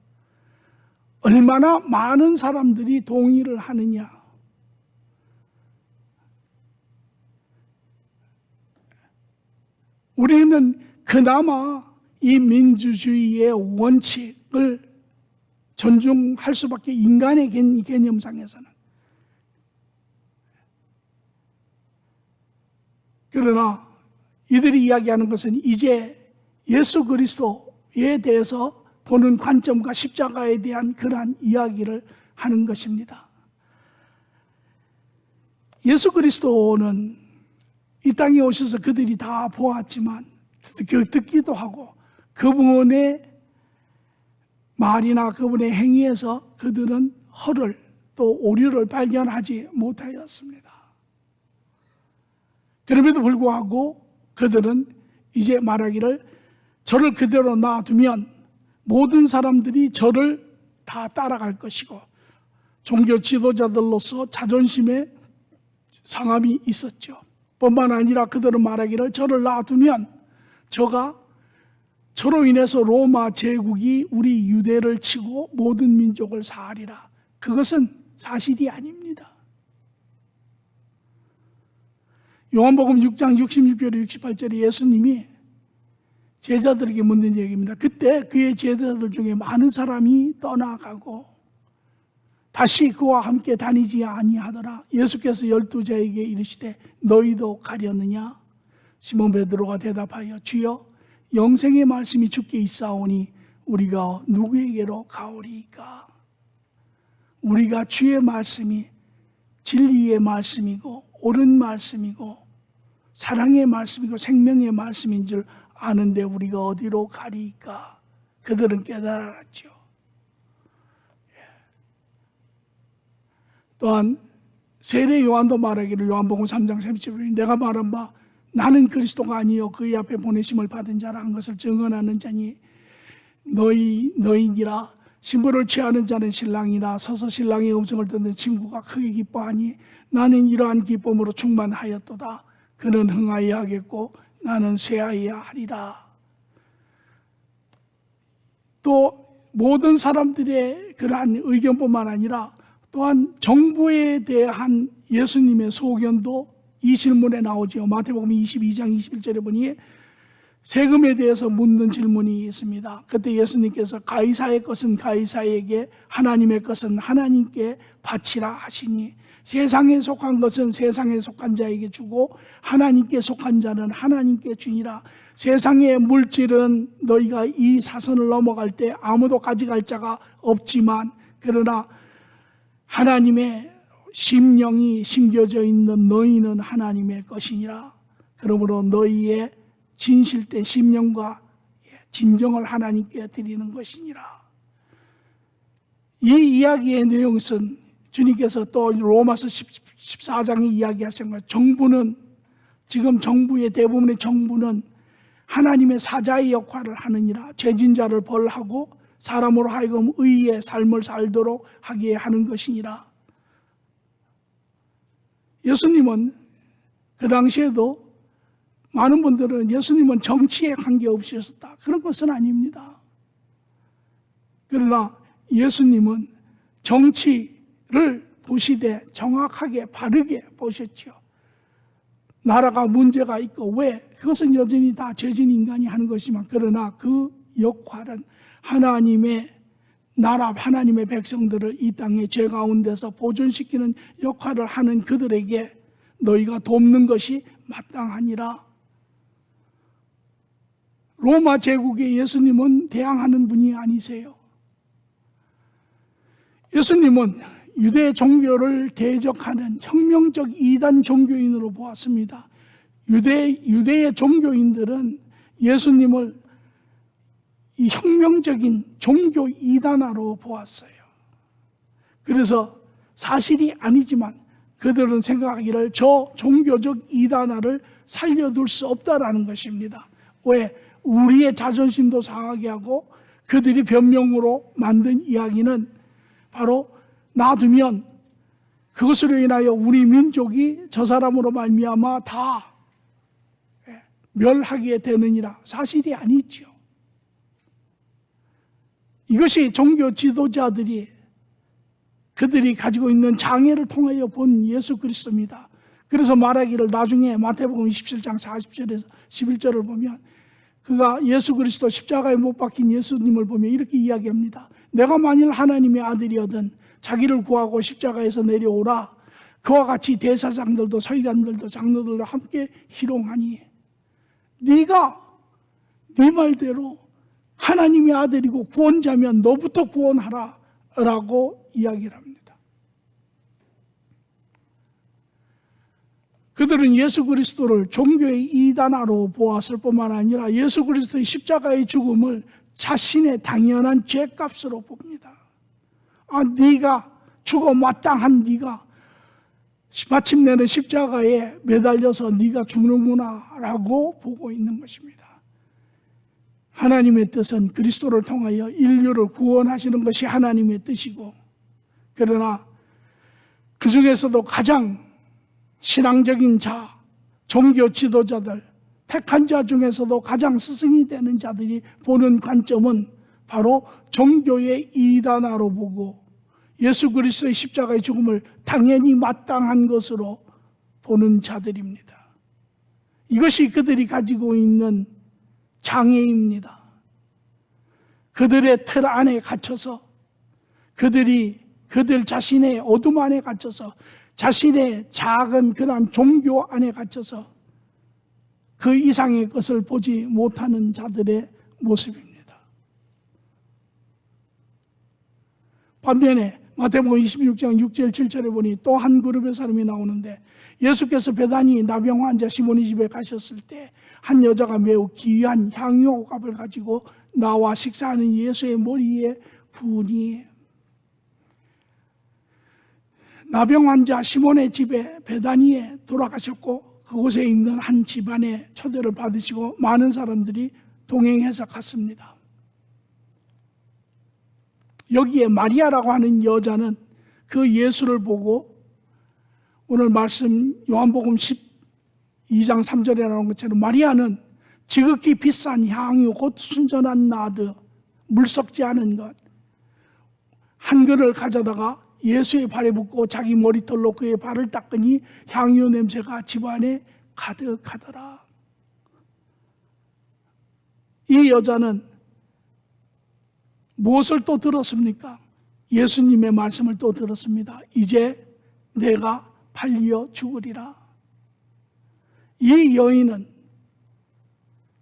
얼마나 많은 사람들이 동의를 하느냐. 우리는 그나마 이 민주주의의 원칙을 존중할 수밖에, 인간의 개념상에서는. 그러나 이들이 이야기하는 것은 이제 예수 그리스도에 대해서 보는 관점과 십자가에 대한 그러한 이야기를 하는 것입니다. 예수 그리스도는 이 땅에 오셔서 그들이 다 보았지만, 듣기도 하고 그분의 말이나 그분의 행위에서 그들은 허를 또 오류를 발견하지 못하였습니다. 그럼에도 불구하고 그들은 이제 말하기를 저를 그대로 놔두면 모든 사람들이 저를 다 따라갈 것이고, 종교 지도자들로서 자존심에 상함이 있었죠. 뿐만 아니라 그들은 말하기를 저를 놔두면 저로 인해서 로마 제국이 우리 유대를 치고 모든 민족을 사하리라. 그것은 사실이 아닙니다. 요한복음 6장 66절에 68절에 예수님이 제자들에게 묻는 얘기입니다. 그때 그의 제자들 중에 많은 사람이 떠나가고 다시 그와 함께 다니지 아니하더라. 예수께서 12제에게 이르시되 너희도 가려느냐? 시몬 베드로가 대답하여 주여 영생의 말씀이 주께 있사오니 우리가 누구에게로 가오리이까? 우리가 주의 말씀이 진리의 말씀이고 옳은 말씀이고 사랑의 말씀이고 생명의 말씀인 줄 아는데 우리가 어디로 가리이까? 그들은 깨달았죠. 또한 세례 요한도 말하기를 요한복음 3장 30절에 내가 말한 바 나는 그리스도가 아니요 그의 앞에 보내심을 받은 자라 한 것을 증언하는 자니 너희니라. 신부를 취하는 자는 신랑이라. 서서 신랑의 음성을 듣는 친구가 크게 기뻐하니 나는 이러한 기쁨으로 충만하였도다. 그는 흥하여야 하겠고 나는 쇠하여야 하리라. 또 모든 사람들의 그러한 의견뿐만 아니라 또한 정부에 대한 예수님의 소견도 이 질문에 나오죠. 마태복음 22장 21절에 보니 세금에 대해서 묻는 질문이 있습니다. 그때 예수님께서 가이사의 것은 가이사에게 하나님의 것은 하나님께 바치라 하시니 세상에 속한 것은 세상에 속한 자에게 주고 하나님께 속한 자는 하나님께 주니라. 세상의 물질은 너희가 이 사선을 넘어갈 때 아무도 가져갈 자가 없지만 그러나 하나님의 심령이 심겨져 있는 너희는 하나님의 것이니라. 그러므로 너희의 진실된 심령과 진정을 하나님께 드리는 것이니라. 이 이야기의 내용은 주님께서 또 로마서 14장에 이야기하신 것, 정부는 지금 정부의 대부분의 정부는 하나님의 사자의 역할을 하느니라. 죄진 자를 벌하고 사람으로 하여금 의의 삶을 살도록 하게 하는 것이니라. 예수님은 그 당시에도 많은 분들은 예수님은 정치에 관계없이 하셨다. 그런 것은 아닙니다. 그러나 예수님은 정치를 보시되 정확하게 바르게 보셨죠. 나라가 문제가 있고 왜? 그것은 여전히 다 죄진 인간이 하는 것이지만 그러나 그 역할은 하나님의 나라, 하나님의 백성들을 이 땅의 죄 가운데서 보존시키는 역할을 하는 그들에게 너희가 돕는 것이 마땅하니라. 로마 제국의 예수님은 대항하는 분이 아니세요. 예수님은 유대 종교를 대적하는 혁명적 이단 종교인으로 보았습니다. 유대의 종교인들은 예수님을 이 혁명적인 종교 이단화로 보았어요. 그래서 사실이 아니지만 그들은 생각하기를 저 종교적 이단화를 살려둘 수 없다라는 것입니다. 왜? 우리의 자존심도 상하게 하고 그들이 변명으로 만든 이야기는 바로 놔두면 그것으로 인하여 우리 민족이 저 사람으로 말미암아 다 멸하게 되느니라. 사실이 아니죠. 이것이 종교 지도자들이 그들이 가지고 있는 장애를 통하여 본 예수 그리스도입니다. 그래서 말하기를 나중에 마태복음 27장 40절에서 11절을 보면 그가 예수 그리스도 십자가에 못 박힌 예수님을 보며 이렇게 이야기합니다. 내가 만일 하나님의 아들이거든 자기를 구하고 십자가에서 내려오라. 그와 같이 대사장들도 서기관들도 장로들도 함께 희롱하니 네가 네 말대로 하나님의 아들이고 구원자면 너부터 구원하라 라고 이야기를 합니다. 그들은 예수 그리스도를 종교의 이단화로 보았을 뿐만 아니라 예수 그리스도의 십자가의 죽음을 자신의 당연한 죄값으로 봅니다. 네가 죽어 마땅한 네가 마침내는 십자가에 매달려서 네가 죽는구나 라고 보고 있는 것입니다. 하나님의 뜻은 그리스도를 통하여 인류를 구원하시는 것이 하나님의 뜻이고 그러나 그 중에서도 가장 신앙적인 자, 종교 지도자들, 택한 자 중에서도 가장 스승이 되는 자들이 보는 관점은 바로 종교의 이단화로 보고 예수 그리스도의 십자가의 죽음을 당연히 마땅한 것으로 보는 자들입니다. 이것이 그들이 가지고 있는 장애입니다. 그들의 틀 안에 갇혀서 그들 자신의 어둠 안에 갇혀서 자신의 작은 그러한 종교 안에 갇혀서 그 이상의 것을 보지 못하는 자들의 모습입니다. 반면에 마태복음 26장 6절 7절에 보니 또 한 그룹의 사람이 나오는데 예수께서 베다니 나병 환자 시몬의 집에 가셨을 때 한 여자가 매우 귀한 향유옥합을 가지고 나와 식사하는 예수의 머리에 부으니, 나병 환자 시몬의 집에 베다니에 돌아가셨고 그곳에 있는 한 집안에 초대를 받으시고 많은 사람들이 동행해서 갔습니다. 여기에 마리아라고 하는 여자는 그 예수를 보고 오늘 말씀 요한복음 12장 3절에 나오는 것처럼 마리아는 지극히 비싼 향유 곧 순전한 나드 물 썩지 않은 것 한 그릇을 가져다가 예수의 발에 붓고 자기 머리털로 그의 발을 닦으니 향유 냄새가 집안에 가득하더라. 이 여자는 무엇을 또 들었습니까? 예수님의 말씀을 또 들었습니다. 이제 내가 팔려 죽으리라. 이 여인은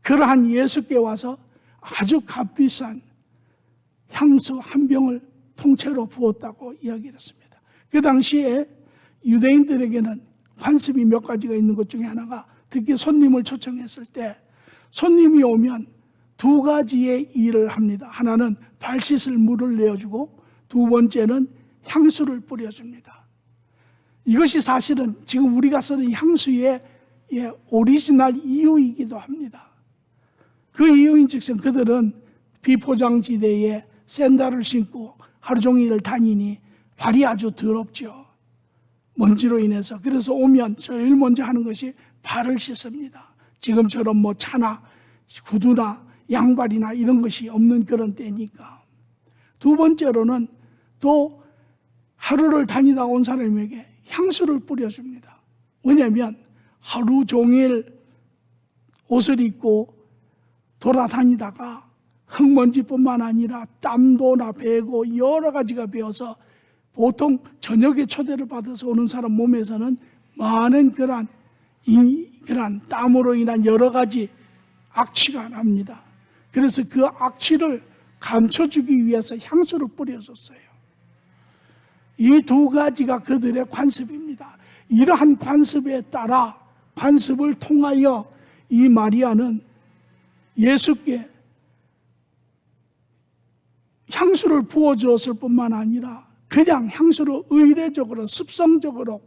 그러한 예수께 와서 아주 값비싼 향수 한 병을 통째로 부었다고 이야기를 했습니다. 그 당시에 유대인들에게는 관습이 몇 가지가 있는 것 중에 하나가, 특히 손님을 초청했을 때 손님이 오면 두 가지의 일을 합니다. 하나는 발 씻을 물을 내어주고 두 번째는 향수를 뿌려줍니다. 이것이 사실은 지금 우리가 쓰는 향수의 오리지널 이유이기도 합니다. 그 이유인즉슨 그들은 비포장지대에 샌들을 신고 하루 종일 다니니 발이 아주 더럽죠. 먼지로 인해서. 그래서 오면 제일 먼저 하는 것이 발을 씻습니다. 지금처럼 뭐 차나 구두나 양발이나 이런 것이 없는 그런 때니까. 두 번째로는 또 하루를 다니다 온 사람에게 향수를 뿌려줍니다. 왜냐하면 하루 종일 옷을 입고 돌아다니다가 흙먼지뿐만 아니라 땀도 배고 여러 가지가 배어서 보통 저녁에 초대를 받아서 오는 사람 몸에서는 많은 그런 땀으로 인한 여러 가지 악취가 납니다. 그래서 그 악취를 감춰주기 위해서 향수를 뿌려줬어요. 이 두 가지가 그들의 관습입니다. 이러한 관습에 따라, 관습을 통하여 이 마리아는 예수께 향수를 부어주었을 뿐만 아니라 그냥 향수를 의례적으로, 습성적으로,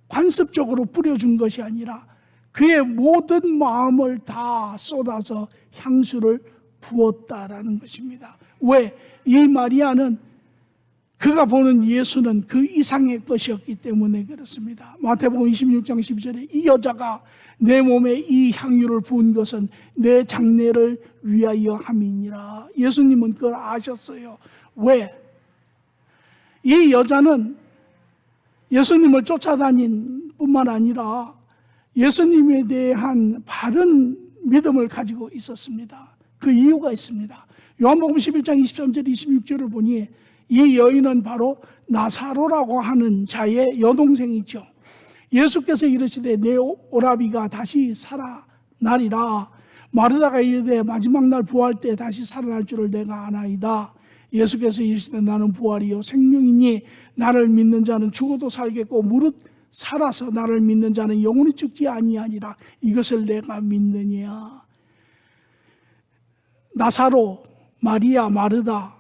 관습적으로 뿌려준 것이 아니라 그의 모든 마음을 다 쏟아서 향수를 부었다라는 것입니다. 왜? 이 마리아는 그가 보는 예수는 그 이상의 것이었기 때문에 그렇습니다. 마태복음 26장 12절에 이 여자가 내 몸에 이 향유를 부은 것은 내 장례를 위하여 함이니라. 예수님은 그걸 아셨어요. 왜? 이 여자는 예수님을 쫓아다닌 뿐만 아니라 예수님에 대한 바른 믿음을 가지고 있었습니다. 그 이유가 있습니다. 요한복음 11장 23절 26절을 보니 이 여인은 바로 나사로라고 하는 자의 여동생이죠. 예수께서 이르시되 내 오라비가 다시 살아나리라. 마르다가 이르되 마지막 날 부활 때 다시 살아날 줄을 내가 아나이다. 예수께서 이르시되 나는 부활이요 생명이니 나를 믿는 자는 죽어도 살겠고 무릇 살아서 나를 믿는 자는 영원히 죽지 아니하니라. 이것을 내가 믿느니라. 나사로, 마리아, 마르다,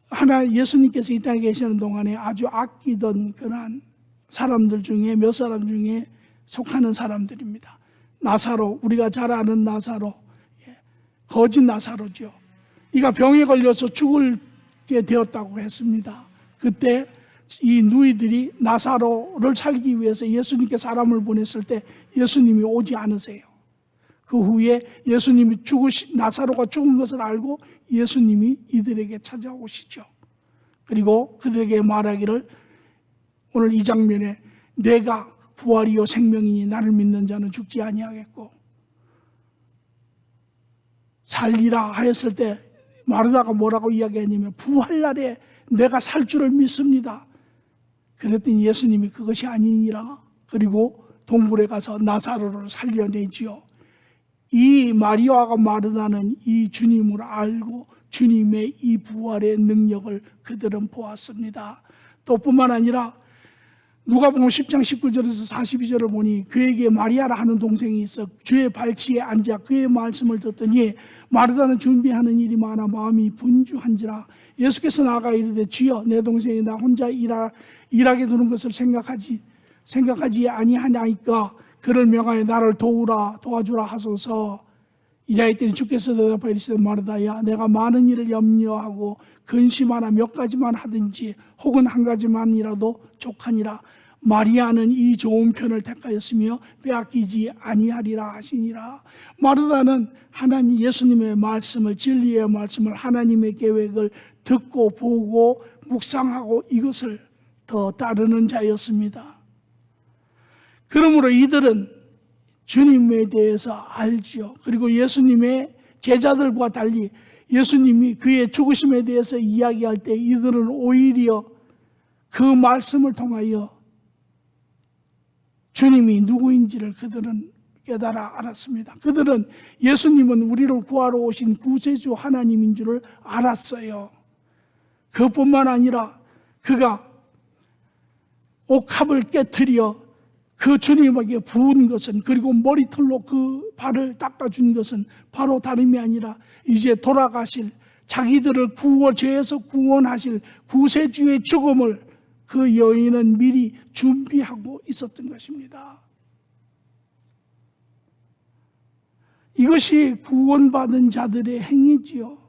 하나 예수님께서 이 땅에 계시는 동안에 아주 아끼던 그런 사람들 중에 몇 사람 중에 속하는 사람들입니다. 나사로, 우리가 잘 아는 나사로, 거짓 나사로죠. 이가 병에 걸려서 죽게 되었다고 했습니다. 그때 이 누이들이 나사로를 살리기 위해서 예수님께 사람을 보냈을 때 예수님이 오지 않으세요. 그 후에 예수님이 나사로가 죽은 것을 알고 예수님이 이들에게 찾아오시죠. 그리고 그들에게 말하기를, 오늘 이 장면에 내가 부활이요 생명이니 나를 믿는 자는 죽지 아니하겠고 살리라 하였을 때 마르다가 뭐라고 이야기했냐면 부활날에 내가 살 줄을 믿습니다. 그랬더니 예수님이 그것이 아니니라. 그리고 동굴에 가서 나사로를 살려내지요. 이 마리아가 마르다는 이 주님을 알고 주님의 이 부활의 능력을 그들은 보았습니다. 또 뿐만 아니라 누가복음 10장 19절에서 42절을 보니 그에게 마리아라 하는 동생이 있어 주의 발치에 앉아 그의 말씀을 듣더니 마르다는 준비하는 일이 많아 마음이 분주한지라. 예수께서 나아가 이르되 주여 내 동생이 나 혼자 일하게 두는 것을 생각하지 아니하나이까 그를 명하여 나를 도와주라 하소서. 이라했더니 주께서 대답하여 이르시되 마르다야 내가 많은 일을 염려하고 근심하나 몇 가지만 하든지 혹은 한 가지만이라도 족하니라. 마리아는 이 좋은 편을 택하였으며 빼앗기지 아니하리라 하시니라. 마르다는 하나님 예수님의 말씀을, 진리의 말씀을, 하나님의 계획을 듣고 보고 묵상하고 이것을 더 따르는 자였습니다. 그러므로 이들은 주님에 대해서 알지요. 그리고 예수님의 제자들과 달리 예수님이 그의 죽으심에 대해서 이야기할 때 이들은 오히려 그 말씀을 통하여 주님이 누구인지를 그들은 깨달아 알았습니다. 그들은 예수님은 우리를 구하러 오신 구세주 하나님인 줄을 알았어요. 그뿐만 아니라 그가 옥합을 깨트려 그 주님에게 부은 것은, 그리고 머리털로 그 발을 닦아준 것은 바로 다름이 아니라 이제 돌아가실, 자기들을 죄에서 구원하실 구세주의 죽음을 그 여인은 미리 준비하고 있었던 것입니다. 이것이 구원받은 자들의 행위지요.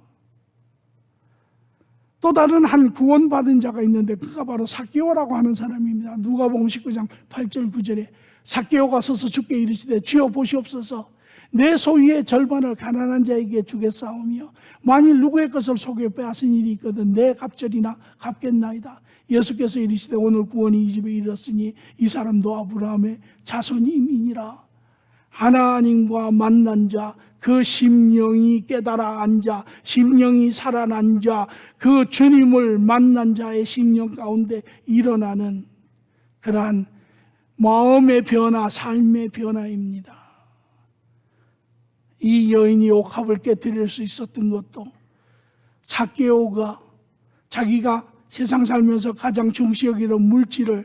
또 다른 한 구원받은 자가 있는데 그가 바로 삭개오라고 하는 사람입니다. 누가복음 19장 8절 9절에 삭개오가 서서 주께 이르시되 주여 보시옵소서 내 소유의 절반을 가난한 자에게 주겠사오며 만일 누구의 것을 속여 빼앗은 일이 있거든 내 갑절이나 갚겠나이다. 예수께서 이르시되 오늘 구원이 이 집에 이르렀으니 이 사람도 아브라함의 자손임이니라. 하나님과 만난 자, 그 심령이 깨달아 앉아 심령이 살아난 자, 그 주님을 만난 자의 심령 가운데 일어나는 그러한 마음의 변화, 삶의 변화입니다. 이 여인이 옥합을 깨뜨릴 수 있었던 것도 삭개오가 자기가 세상 살면서 가장 중시 여기던 물질을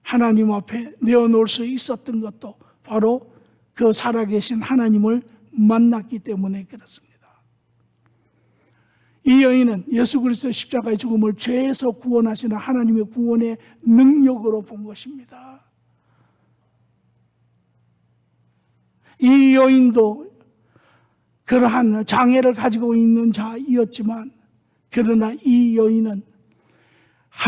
하나님 앞에 내어놓을 수 있었던 것도 바로 그 살아계신 하나님을 만났기 때문에 그렇습니다. 이 여인은 예수 그리스도의 십자가의 죽음을 죄에서 구원하시는 하나님의 구원의 능력으로 본 것입니다. 이 여인도 그러한 장애를 가지고 있는 자이었지만 그러나 이 여인은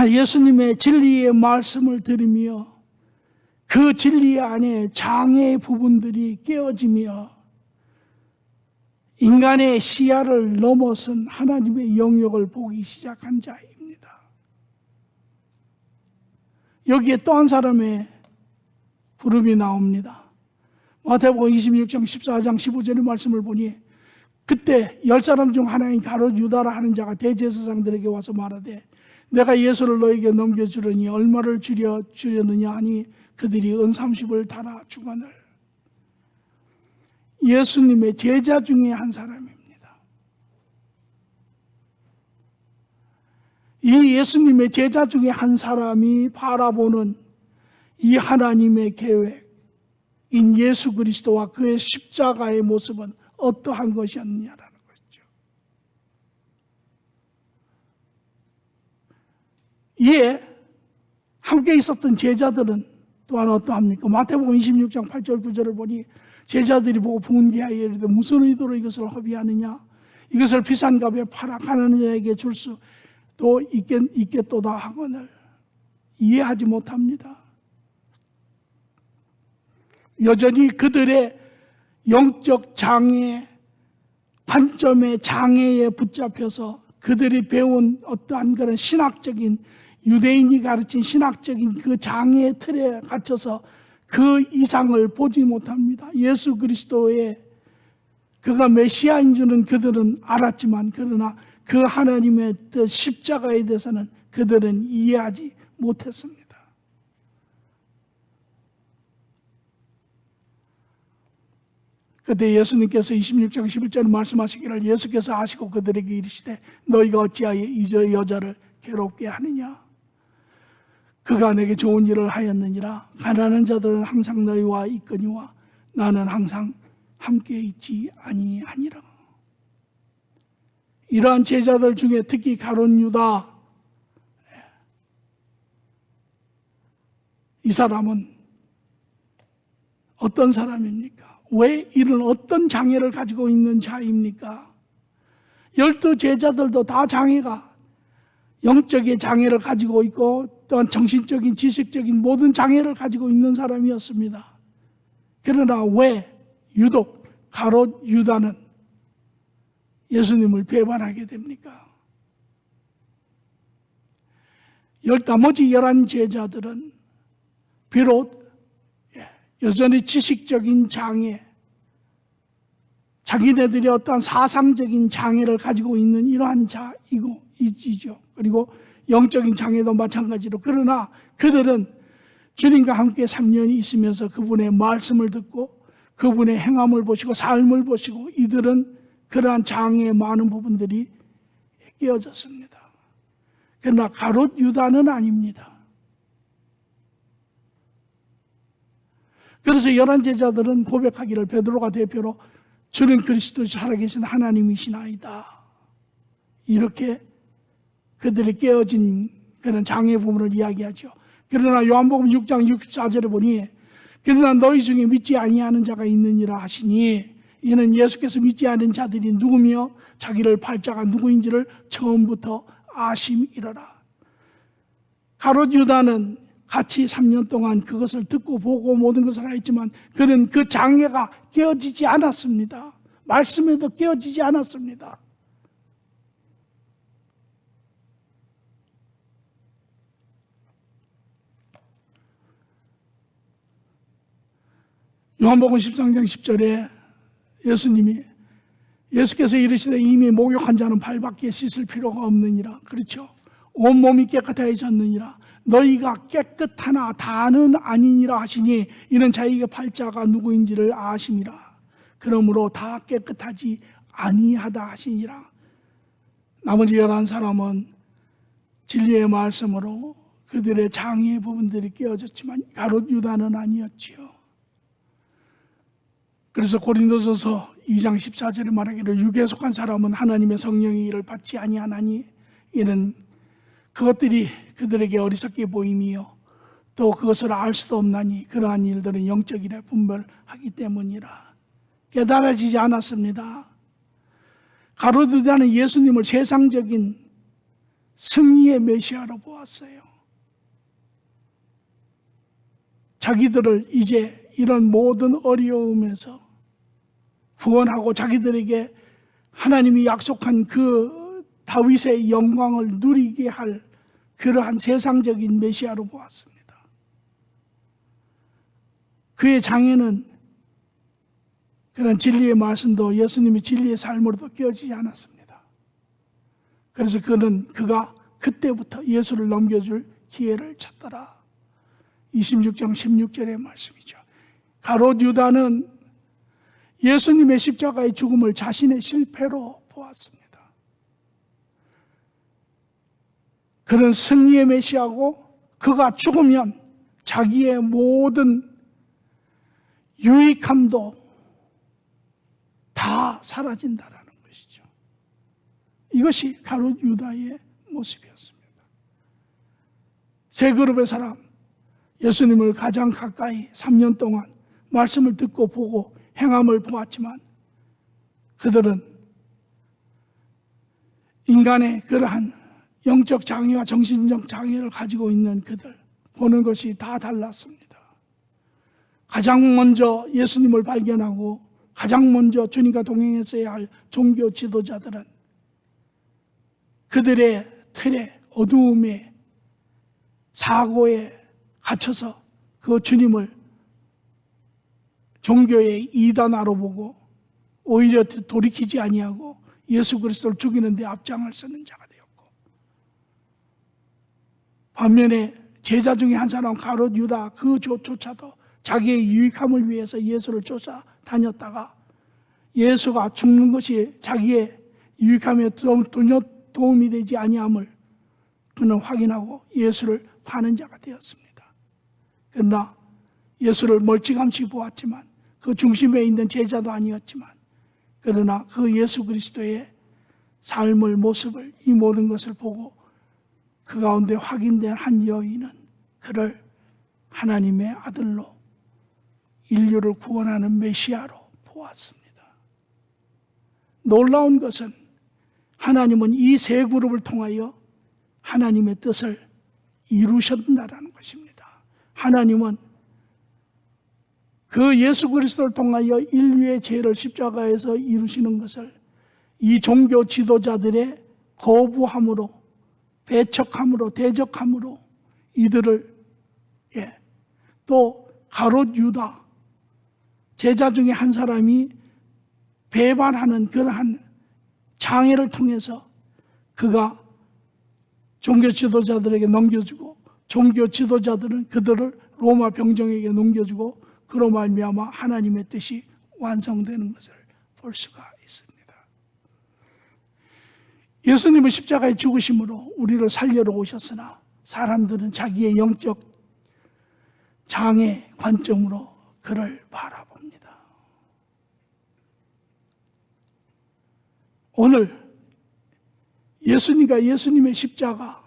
예수님의 진리의 말씀을 들으며 그 진리 안에 장애의 부분들이 깨어지며 인간의 시야를 넘어선 하나님의 영역을 보기 시작한 자입니다. 여기에 또 한 사람의 부름이 나옵니다. 마태복음 26장 14장 15절의 말씀을 보니 그때 10사람 중 하나인 가롯 유다라 하는 자가 대제사장들에게 와서 말하되 내가 예수를 너에게 넘겨주려니 얼마를 주려느냐 하니 그들이 은 30을 달아 주거늘. 예수님의 제자 중에 한 사람입니다. 이 예수님의 제자 중에 한 사람이 바라보는 이 하나님의 계획인 예수 그리스도와 그의 십자가의 모습은 어떠한 것이었느냐라는 것이죠. 이에 함께 있었던 제자들은 또한 어떠합니까? 마태복음 26장 8절 9절을 보니 제자들이 보고 분개하여 이르되 무슨 의도로 이것을 허비하느냐? 이것을 비싼 값에 팔아 가난한 자에게 줄 수도 있겠도다 하거늘 이해하지 못합니다. 여전히 그들의 영적 장애, 관점의 장애에 붙잡혀서 그들이 배운 어떠한 그런 신학적인 유대인이 가르친 신학적인 그 장애의 틀에 갇혀서 그 이상을 보지 못합니다. 예수 그리스도의 그가 메시아인 줄은 그들은 알았지만 그러나 그 하나님의 뜻 십자가에 대해서는 그들은 이해하지 못했습니다. 그때 예수님께서 26장 11절에 말씀하시기를 예수께서 아시고 그들에게 이르시되 너희가 어찌하여 이 여자를 괴롭게 하느냐? 그가 내게 좋은 일을 하였느니라. 가난한 자들은 항상 너희와 있거니와 나는 항상 함께 있지 아니하니라. 이러한 제자들 중에 특히 가룟 유다, 이 사람은 어떤 사람입니까? 왜 이런 어떤 장애를 가지고 있는 자입니까? 12 제자들도 다 장애가 영적인 장애를 가지고 있고 또한 정신적인 지식적인 모든 장애를 가지고 있는 사람이었습니다. 그러나 왜 유독 가롯 유다는 예수님을 배반하게 됩니까? 나머지 11 제자들은 비록 여전히 지식적인 장애, 자기네들이 어떠한 사상적인 장애를 가지고 있는 이러한 자이죠. 그리고 영적인 장애도 마찬가지로. 그러나 그들은 주님과 함께 3년이 있으면서 그분의 말씀을 듣고 그분의 행함을 보시고 삶을 보시고 이들은 그러한 장애의 많은 부분들이 깨어졌습니다. 그러나 가롯 유다는 아닙니다. 그래서 11 제자들은 고백하기를 베드로가 대표로 주는 그리스도 살아계신 하나님이시나이다. 이렇게 그들이 깨어진 그런 장애 부분을 이야기하죠. 그러나 요한복음 6장 64절에 보니 그러나 너희 중에 믿지 아니하는 자가 있느니라 하시니 이는 예수께서 믿지 않은 자들이 누구며 자기를 팔 자가 누구인지를 처음부터 아심이러라. 가롯 유다는 같이 3년 동안 그것을 듣고 보고 모든 것을 하였지만 그는 그 장애가 깨어지지 않았습니다. 말씀에도 깨어지지 않았습니다. 요한복음 13장 10절에 예수께서 이르시되 이미 목욕한 자는 발밖에 씻을 필요가 없느니라. 그렇죠? 온몸이 깨끗해졌느니라. 너희가 깨끗하나 다는 아니니라 하시니 이는 자기가 팔자가 누구인지를 아심이라. 그러므로 다 깨끗하지 아니하다 하시니라. 나머지 11사람은 진리의 말씀으로 그들의 장애의 부분들이 깨어졌지만 가롯 유다는 아니었지요. 그래서 고린도전서 2장 14절에 말하기를 육에 속한 사람은 하나님의 성령의 일을 받지 아니하나니 이는 그것들이 그들에게 어리석게 보임이요 또 그것을 알 수도 없나니 그러한 일들은 영적이라 분별하기 때문이라. 깨달아지지 않았습니다. 가롯 유다는 예수님을 세상적인 승리의 메시아로 보았어요. 자기들을 이제 이런 모든 어려움에서 구원하고 자기들에게 하나님이 약속한 그 다윗의 영광을 누리게 할 그러한 세상적인 메시아로 보았습니다. 그의 장애는 그런 진리의 말씀도 예수님의 진리의 삶으로도 깨어지지 않았습니다. 그래서 그가 그때부터 예수를 넘겨줄 기회를 찾더라. 26장 16절의 말씀이죠. 가롯 유다는 예수님의 십자가의 죽음을 자신의 실패로 보았습니다. 그는 승리의 메시아고 그가 죽으면 자기의 모든 유익함도 다 사라진다라는 것이죠. 이것이 가롯 유다의 모습이었습니다. 세 그룹의 사람, 예수님을 가장 가까이 3년 동안 말씀을 듣고 보고 행함을 보았지만 그들은 인간의 그러한 영적 장애와 정신적 장애를 가지고 있는 그들 보는 것이 다 달랐습니다. 가장 먼저 예수님을 발견하고 가장 먼저 주님과 동행했어야 할 종교 지도자들은 그들의 틀에 어두움에 사고에 갇혀서 그 주님을 종교의 이단화로 보고 오히려 돌이키지 아니하고 예수 그리스도를 죽이는 데 앞장을 서는 자가 되었고, 반면에 제자 중에 한 사람 가롯 유다 그조차도 자기의 유익함을 위해서 예수를 쫓아다녔다가 예수가 죽는 것이 자기의 유익함에 전혀 도움이 되지 아니함을 그는 확인하고 예수를 파는 자가 되었습니다. 그러나 예수를 멀찌감치 보았지만 그 중심에 있는 제자도 아니었지만 그러나 그 예수 그리스도의 삶을 모습을 이 모든 것을 보고 그 가운데 확인된 한 여인은 그를 하나님의 아들로 인류를 구원하는 메시아로 보았습니다. 놀라운 것은 하나님은 이 세 그룹을 통하여 하나님의 뜻을 이루셨다라는 것입니다. 하나님은 그 예수 그리스도를 통하여 인류의 죄를 십자가에서 이루시는 것을 이 종교 지도자들의 거부함으로, 배척함으로, 대적함으로 이들을 또 가롯 유다 제자 중에 한 사람이 배반하는 그러한 장애를 통해서 그가 종교 지도자들에게 넘겨주고 종교 지도자들은 그들을 로마 병정에게 넘겨주고 그로 말미암아 하나님의 뜻이 완성되는 것을 볼 수가 있습니다. 예수님은 십자가의 죽으심으로 우리를 살려러 오셨으나 사람들은 자기의 영적 장애 관점으로 그를 바라봅니다. 오늘 예수님과 예수님의 십자가,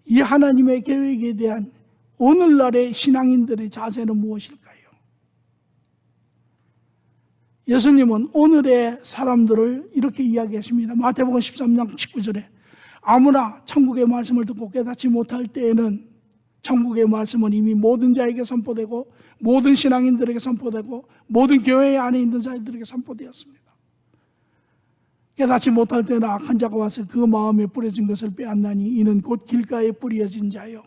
이 하나님의 계획에 대한 오늘날의 신앙인들의 자세는 무엇일까요? 예수님은 오늘의 사람들을 이렇게 이야기했습니다. 마태복음 13장 19절에 아무나 천국의 말씀을 듣고 깨닫지 못할 때에는 천국의 말씀은 이미 모든 자에게 선포되고 모든 신앙인들에게 선포되고 모든 교회 안에 있는 자들에게 선포되었습니다. 깨닫지 못할 때는 악한 자가 와서 그 마음에 뿌려진 것을 빼앗나니 이는 곧 길가에 뿌려진 자요.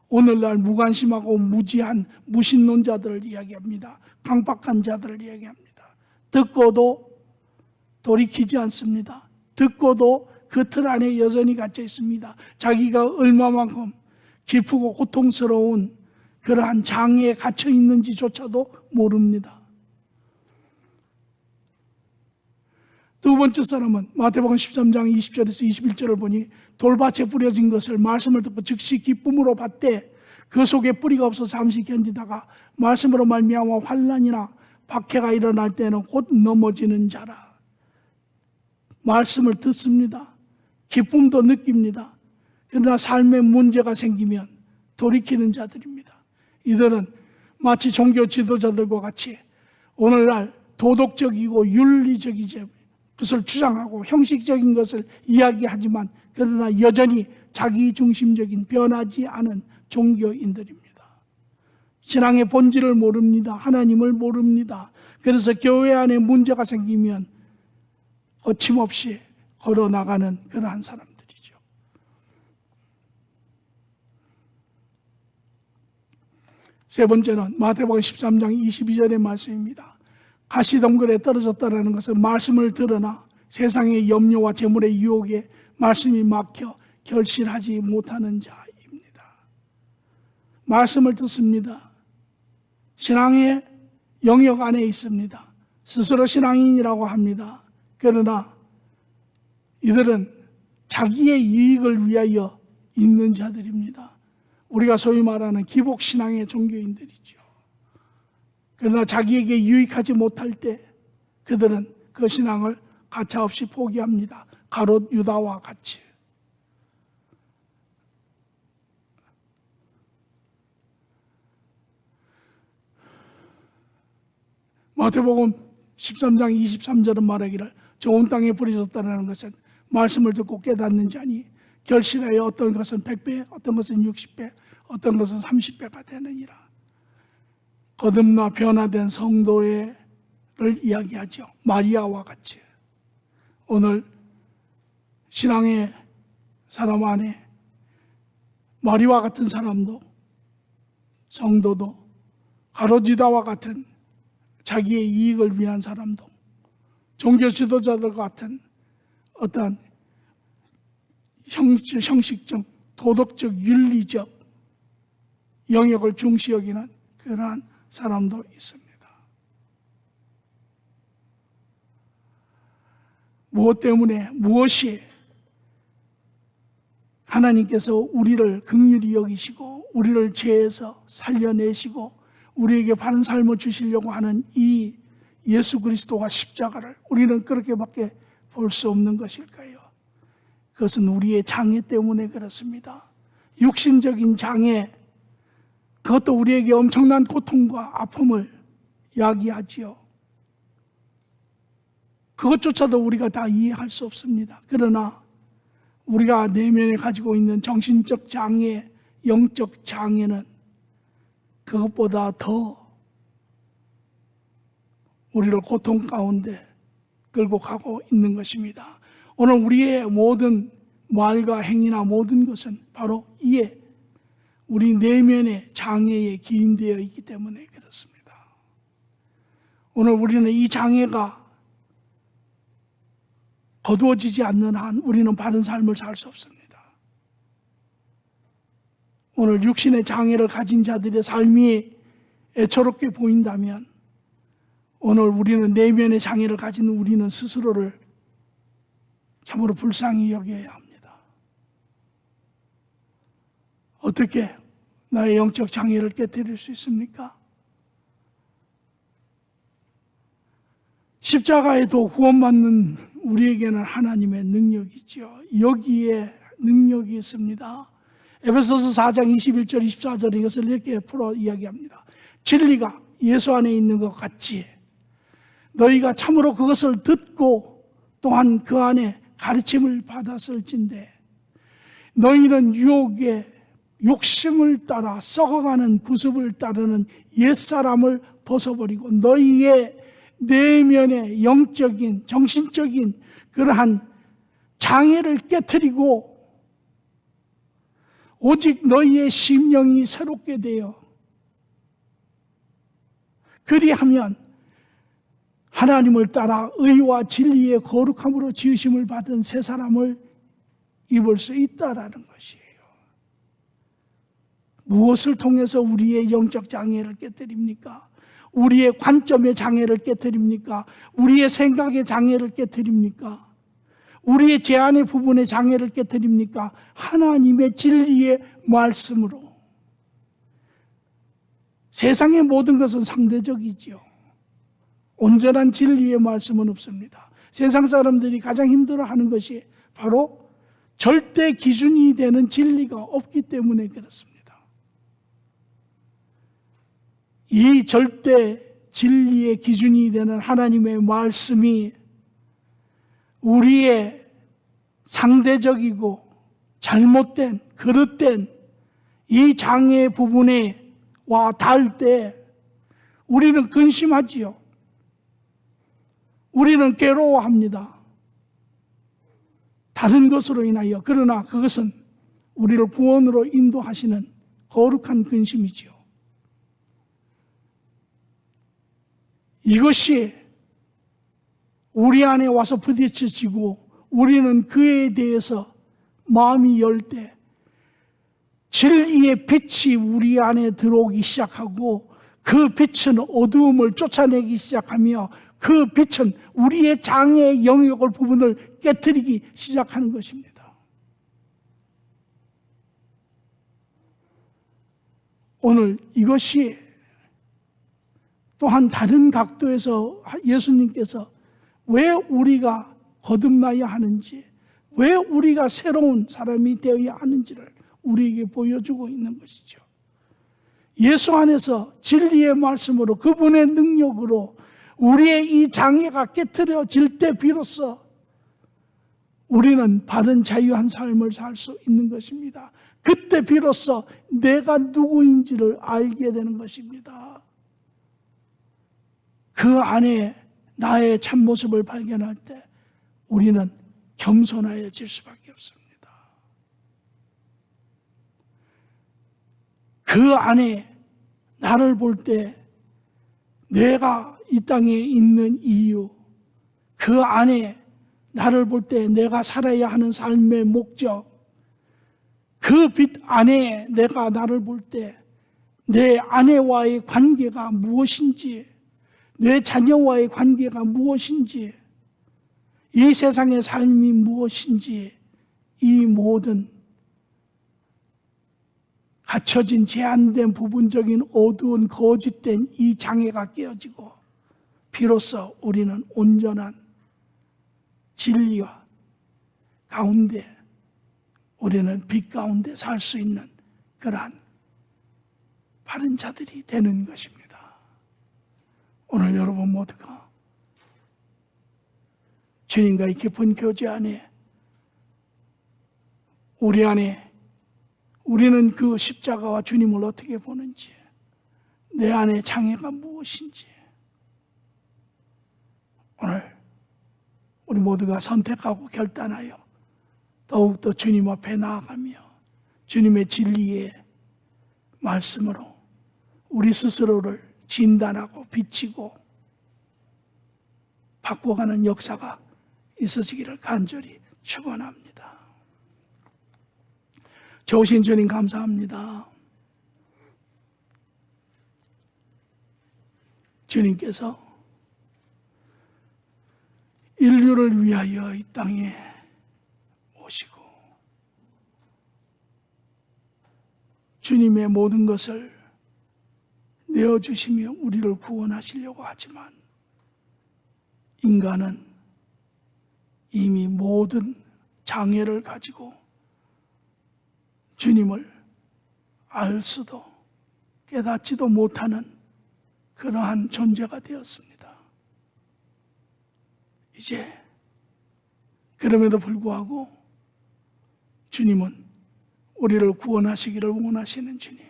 오늘날 무관심하고 무지한 무신론자들을 이야기합니다. 강박한 자들을 이야기합니다. 듣고도 돌이키지 않습니다. 듣고도 그 틀 안에 여전히 갇혀 있습니다. 자기가 얼마만큼 기쁘고 고통스러운 그러한 장애에 갇혀 있는지조차도 모릅니다. 두 번째 사람은 마태복음 13장 20절에서 21절을 보니 돌밭에 뿌려진 것을 말씀을 듣고 즉시 기쁨으로 받되 그 속에 뿌리가 없어 잠시 견디다가 말씀으로 말미암아 환난이나 박해가 일어날 때는 곧 넘어지는 자라. 말씀을 듣습니다. 기쁨도 느낍니다. 그러나 삶에 문제가 생기면 돌이키는 자들입니다. 이들은 마치 종교 지도자들과 같이 오늘날 도덕적이고 윤리적이지 것을 주장하고 형식적인 것을 이야기하지만 그러나 여전히 자기중심적인 변하지 않은 종교인들입니다. 신앙의 본질을 모릅니다. 하나님을 모릅니다. 그래서 교회 안에 문제가 생기면 거침없이 걸어나가는 그러한 사람들이죠. 세 번째는 마태복음 13장 22절의 말씀입니다. 가시덤굴에 떨어졌다는 것은 말씀을 들으나 세상의 염려와 재물의 유혹에 말씀이 막혀 결실하지 못하는 자입니다. 말씀을 듣습니다. 신앙의 영역 안에 있습니다. 스스로 신앙인이라고 합니다. 그러나 이들은 자기의 이익을 위하여 있는 자들입니다. 우리가 소위 말하는 기복신앙의 종교인들이죠. 그러나 자기에게 유익하지 못할 때 그들은 그 신앙을 가차없이 포기합니다. 가롯 유다와 같이. 마태복음 13장 23절은 말하기를 좋은 땅에 뿌려졌다는 것은 말씀을 듣고 깨닫는 자니 결실하여 어떤 것은 100배, 어떤 것은 60배, 어떤 것은 30배가 되느니라. 거듭나 변화된 성도를 이야기하죠. 마리아와 같이. 오늘 신앙의 사람 안에 마리아와 같은 사람도 성도도 가롯 유다와 같은 자기의 이익을 위한 사람도 종교 지도자들 같은 어떤 형식적, 도덕적, 윤리적 영역을 중시 여기는 그러한 사람도 있습니다. 무엇 때문에, 무엇이 하나님께서 우리를 긍휼히 여기시고 우리를 죄에서 살려내시고 우리에게 바른 삶을 주시려고 하는 이 예수 그리스도와 십자가를 우리는 그렇게밖에 볼 수 없는 것일까요? 그것은 우리의 장애 때문에 그렇습니다. 육신적인 장애, 그것도 우리에게 엄청난 고통과 아픔을 야기하지요. 그것조차도 우리가 다 이해할 수 없습니다. 그러나 우리가 내면에 가지고 있는 정신적 장애, 영적 장애는 그것보다 더 우리를 고통 가운데 끌고 가고 있는 것입니다. 오늘 우리의 모든 말과 행위나 모든 것은 바로 이에 우리 내면의 장애에 기인되어 있기 때문에 그렇습니다. 오늘 우리는 이 장애가 거두어지지 않는 한 우리는 바른 삶을 살 수 없습니다. 오늘 육신의 장애를 가진 자들의 삶이 애처롭게 보인다면 오늘 우리는 내면의 장애를 가진 우리는 스스로를 참으로 불쌍히 여겨야 합니다. 어떻게 나의 영적 장애를 깨뜨릴 수 있습니까? 십자가에도 구원받는 우리에게는 하나님의 능력이죠. 여기에 능력이 있습니다. 에베소서 4장 21절 24절에 이것을 이렇게 풀어 이야기합니다. 진리가 예수 안에 있는 것 같이 너희가 참으로 그것을 듣고 또한 그 안에 가르침을 받았을진데 너희는 유혹의 욕심을 따라 썩어가는 구습을 따르는 옛사람을 벗어버리고 너희의 내면의 영적인 정신적인 그러한 장애를 깨트리고 오직 너희의 심령이 새롭게 되어 그리하면 하나님을 따라 의와 진리의 거룩함으로 지으심을 받은 새 사람을 입을 수 있다라는 것이에요. 무엇을 통해서 우리의 영적 장애를 깨뜨립니까? 우리의 관점의 장애를 깨뜨립니까? 우리의 생각의 장애를 깨뜨립니까? 우리의 제한의 부분의 장애를 깨뜨립니까? 하나님의 진리의 말씀으로. 세상의 모든 것은 상대적이지요. 온전한 진리의 말씀은 없습니다. 세상 사람들이 가장 힘들어하는 것이 바로 절대 기준이 되는 진리가 없기 때문에 그렇습니다. 이 절대 진리의 기준이 되는 하나님의 말씀이 우리의 상대적이고 잘못된, 그릇된 이 장애 부분에와 닿을 때 우리는 근심하지요. 우리는 괴로워합니다. 다른 것으로 인하여. 그러나 그것은 우리를 구원으로 인도하시는 거룩한 근심이지요. 이것이 우리 안에 와서 부딪혀지고 우리는 그에 대해서 마음이 열 때 진리의 빛이 우리 안에 들어오기 시작하고 그 빛은 어두움을 쫓아내기 시작하며 그 빛은 우리의 장애의 영역을 부분을 깨트리기 시작하는 것입니다. 오늘 이것이 또한 다른 각도에서 예수님께서 왜 우리가 거듭나야 하는지, 왜 우리가 새로운 사람이 되어야 하는지를 우리에게 보여주고 있는 것이죠. 예수 안에서 진리의 말씀으로 그분의 능력으로 우리의 이 장애가 깨트려질 때 비로소 우리는 바른 자유한 삶을 살 수 있는 것입니다. 그때 비로소 내가 누구인지를 알게 되는 것입니다. 그 안에 나의 참모습을 발견할 때 우리는 겸손해질 수밖에 없습니다. 그 안에 나를 볼 때 내가 이 땅에 있는 이유, 그 안에 나를 볼 때 내가 살아야 하는 삶의 목적, 그 빛 안에 내가 나를 볼 때 내 아내와의 관계가 무엇인지, 내 자녀와의 관계가 무엇인지, 이 세상의 삶이 무엇인지, 이 모든 갖춰진 제한된 부분적인 어두운 거짓된 이 장애가 깨어지고 비로소 우리는 온전한 진리와 가운데, 우리는 빛 가운데 살 수 있는 그러한 바른 자들이 되는 것입니다. 오늘 여러분 모두가 주님과의 깊은 교제 안에, 우리 안에 우리는 그 십자가와 주님을 어떻게 보는지, 내 안에 장애가 무엇인지 오늘 우리 모두가 선택하고 결단하여 더욱더 주님 앞에 나아가며 주님의 진리의 말씀으로 우리 스스로를 진단하고 비치고 바꿔가는 역사가 있어지기를 간절히 축원합니다. 좋으신 주님 감사합니다. 주님께서 인류를 위하여 이 땅에 오시고 주님의 모든 것을 내어주시며 우리를 구원하시려고 하지만 인간은 이미 모든 장애를 가지고 주님을 알 수도 깨닫지도 못하는 그러한 존재가 되었습니다. 이제 그럼에도 불구하고 주님은 우리를 구원하시기를 원하시는 주님,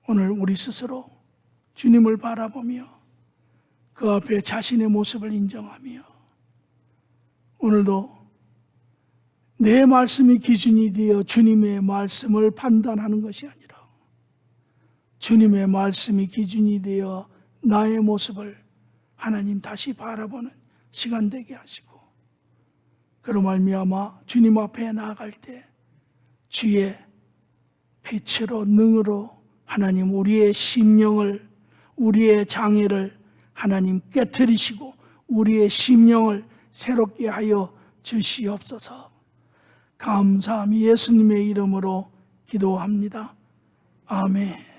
오늘 우리 스스로 주님을 바라보며 그 앞에 자신의 모습을 인정하며 오늘도 내 말씀이 기준이 되어 주님의 말씀을 판단하는 것이 아니라 주님의 말씀이 기준이 되어 나의 모습을 하나님 다시 바라보는 시간 되게 하시고, 그로 말미암아 주님 앞에 나아갈 때 주의 빛으로 능으로 하나님 우리의 심령을, 우리의 장애를 하나님 깨트리시고 우리의 심령을 새롭게 하여 주시옵소서. 감사함이 예수님의 이름으로 기도합니다. 아멘.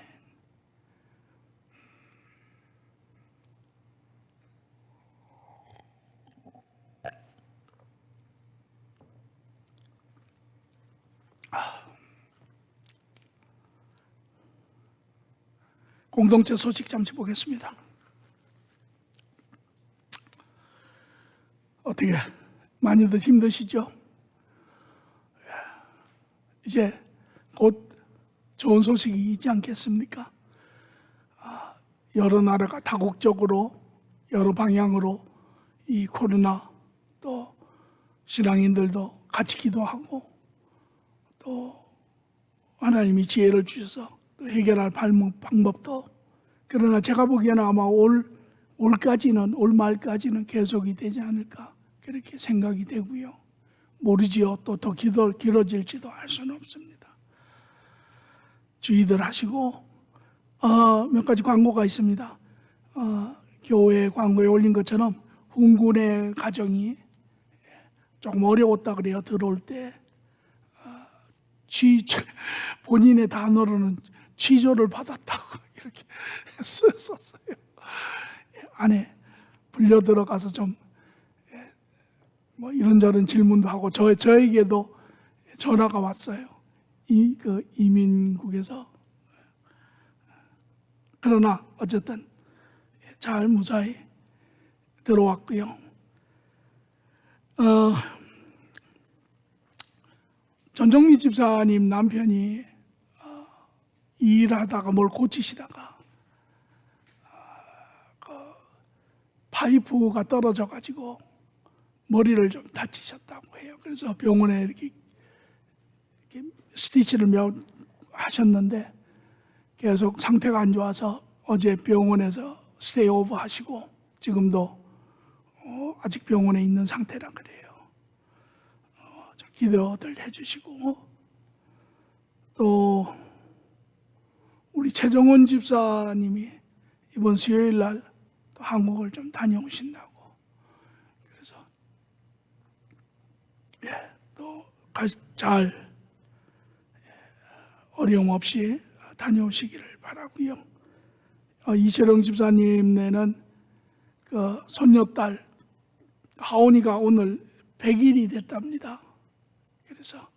공동체 소식 잠시 보겠습니다. 어떻게 많이들 힘드시죠? 이제 곧 좋은 소식이 있지 않겠습니까? 여러 나라가 다국적으로 여러 방향으로 이 코로나, 또 신앙인들도 같이 기도하고 또 하나님이 지혜를 주셔서 또 해결할 방법도, 그러나 제가 보기에는 아마 올 말까지는 계속이 되지 않을까 그렇게 생각이 되고요. 모르지요. 또 더 길어질지도 알 수는 없습니다. 주의들 하시고, 몇 가지 광고가 있습니다. 교회 광고에 올린 것처럼 훈군의 가정이 조금 어려웠다 그래요. 들어올 때 본인의 단어로는 취조를 받았다고 이렇게 썼어요. 안에 불려 들어가서 좀 뭐 이런저런 질문도 하고 저에게도 전화가 왔어요. 이민국에서. 그러나 어쨌든 잘 무사히 들어왔고요. 전정미 집사님 남편이 일하다가 뭘 고치시다가 파이프가 떨어져 가지고 머리를 좀 다치셨다고 해요. 그래서 병원에 이렇게 스티치를 하셨는데 계속 상태가 안 좋아서 어제 병원에서 스테이 오버 하시고 지금도 아직 병원에 있는 상태라 그래요. 좀 기도들 해주시고, 또 우리 최정원 집사님이 이번 수요일 날 또 한국을 좀 다녀오신다고, 그래서 잘 어려움 없이 다녀오시기를 바라고요. 이철영 집사님네는 그 손녀딸 하온이가 오늘 100일이 됐답니다. 그래서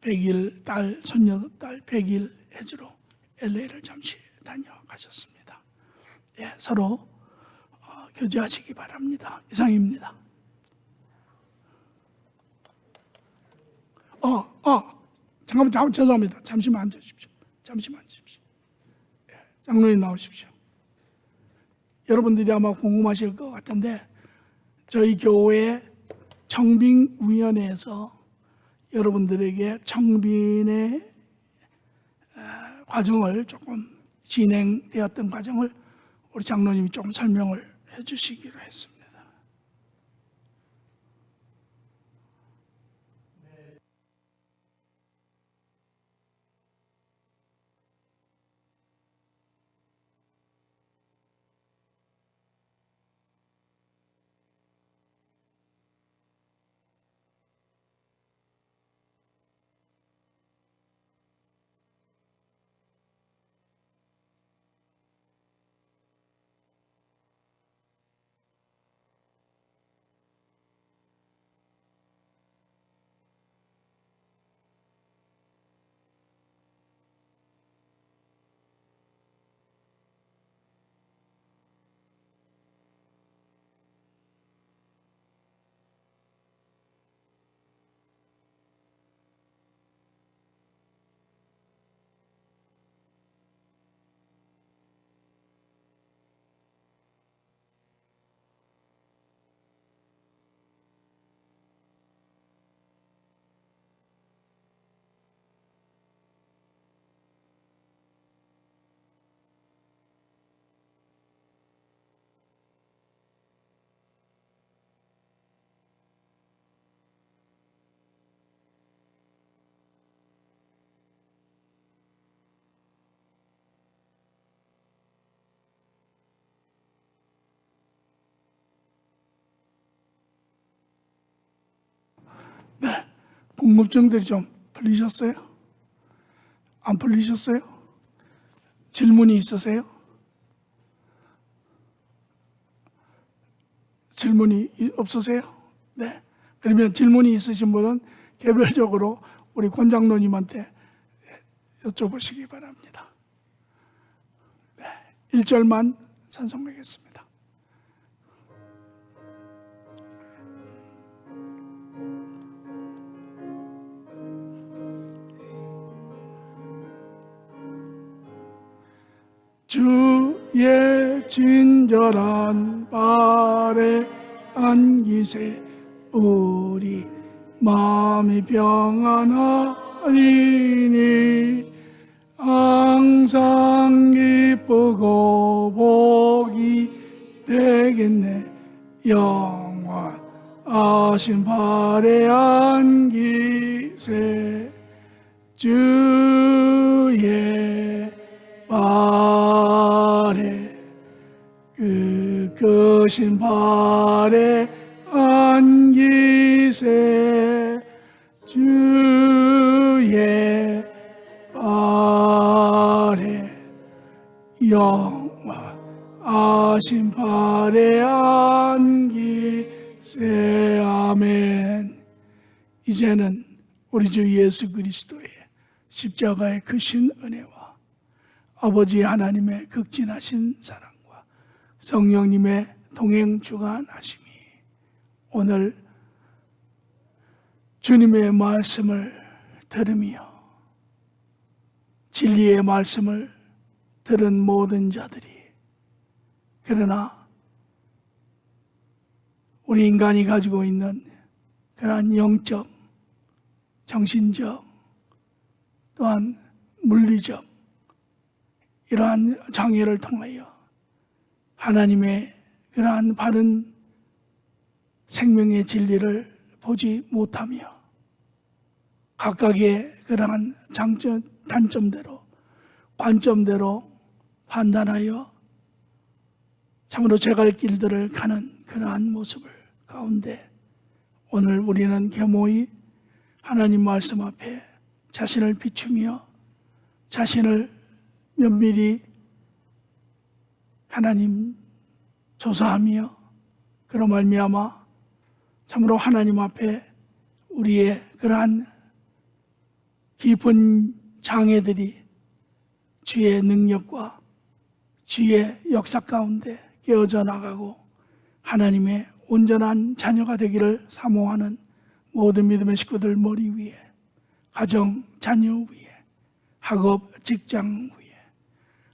100일 딸, 손녀딸 100일 해주러 LA를 잠시 다녀가셨습니다. 예, 서로 교제하시기 바랍니다. 이상입니다. 잠깐만, 죄송합니다. 잠시만 앉으십시오. 예, 장로님 나오십시오. 여러분들이 아마 궁금하실 것 같은데 저희 교회 청빙위원회에서 여러분들에게 청빙의 과정을 조금 진행되었던 과정을 우리 장로님이 조금 설명을 해 주시기로 했습니다. 네, 궁금증들이 좀 풀리셨어요? 안 풀리셨어요? 질문이 있으세요? 질문이 없으세요? 네. 그러면 질문이 있으신 분은 개별적으로 우리 권장로님한테 여쭤보시기 바랍니다. 네. 1절만 찬송하겠습니다. 주의 친절한 발에 안기세 우리 마음이 평안하리니 항상 기쁘고 복이 되겠네. 영원하신 발에 안기세 주의 발에 그 크신 발에 안기세 주의 발에 영원하신 발에 안기세. 아멘. 이제는 우리 주 예수 그리스도의 십자가의 크신 은혜와 아버지 하나님의 극진하신 사랑과 성령님의 동행 주관하심이 오늘 주님의 말씀을 들으며 진리의 말씀을 들은 모든 자들이, 그러나 우리 인간이 가지고 있는 그러한 영적, 정신적, 또한 물리적 이러한 장애를 통하여 하나님의 그러한 바른 생명의 진리를 보지 못하며 각각의 그러한 장점, 단점대로, 관점대로 판단하여 참으로 제갈 길들을 가는 그러한 모습을 가운데 오늘 우리는 겸허히 하나님 말씀 앞에 자신을 비추며 자신을 면밀히 하나님 조사하며 그로 말미암아 참으로 하나님 앞에 우리의 그러한 깊은 장애들이 주의 능력과 주의 역사 가운데 깨어져 나가고 하나님의 온전한 자녀가 되기를 사모하는 모든 믿음의 식구들 머리 위에, 가정, 자녀 위에, 학업, 직장 위에,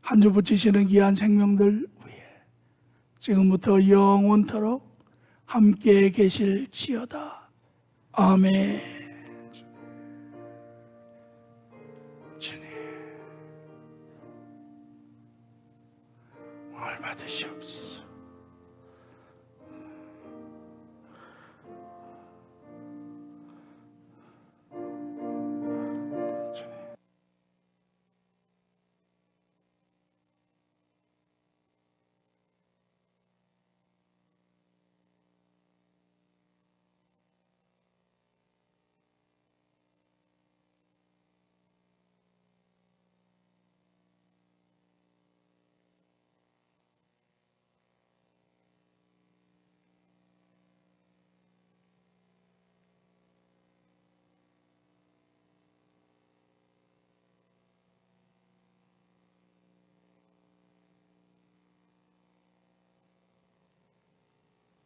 한 주 붙이시는 귀한 생명들 위에 지금부터 영원토록 함께 계실지어다. 아멘. 주님, 뭘 받으시옵소서.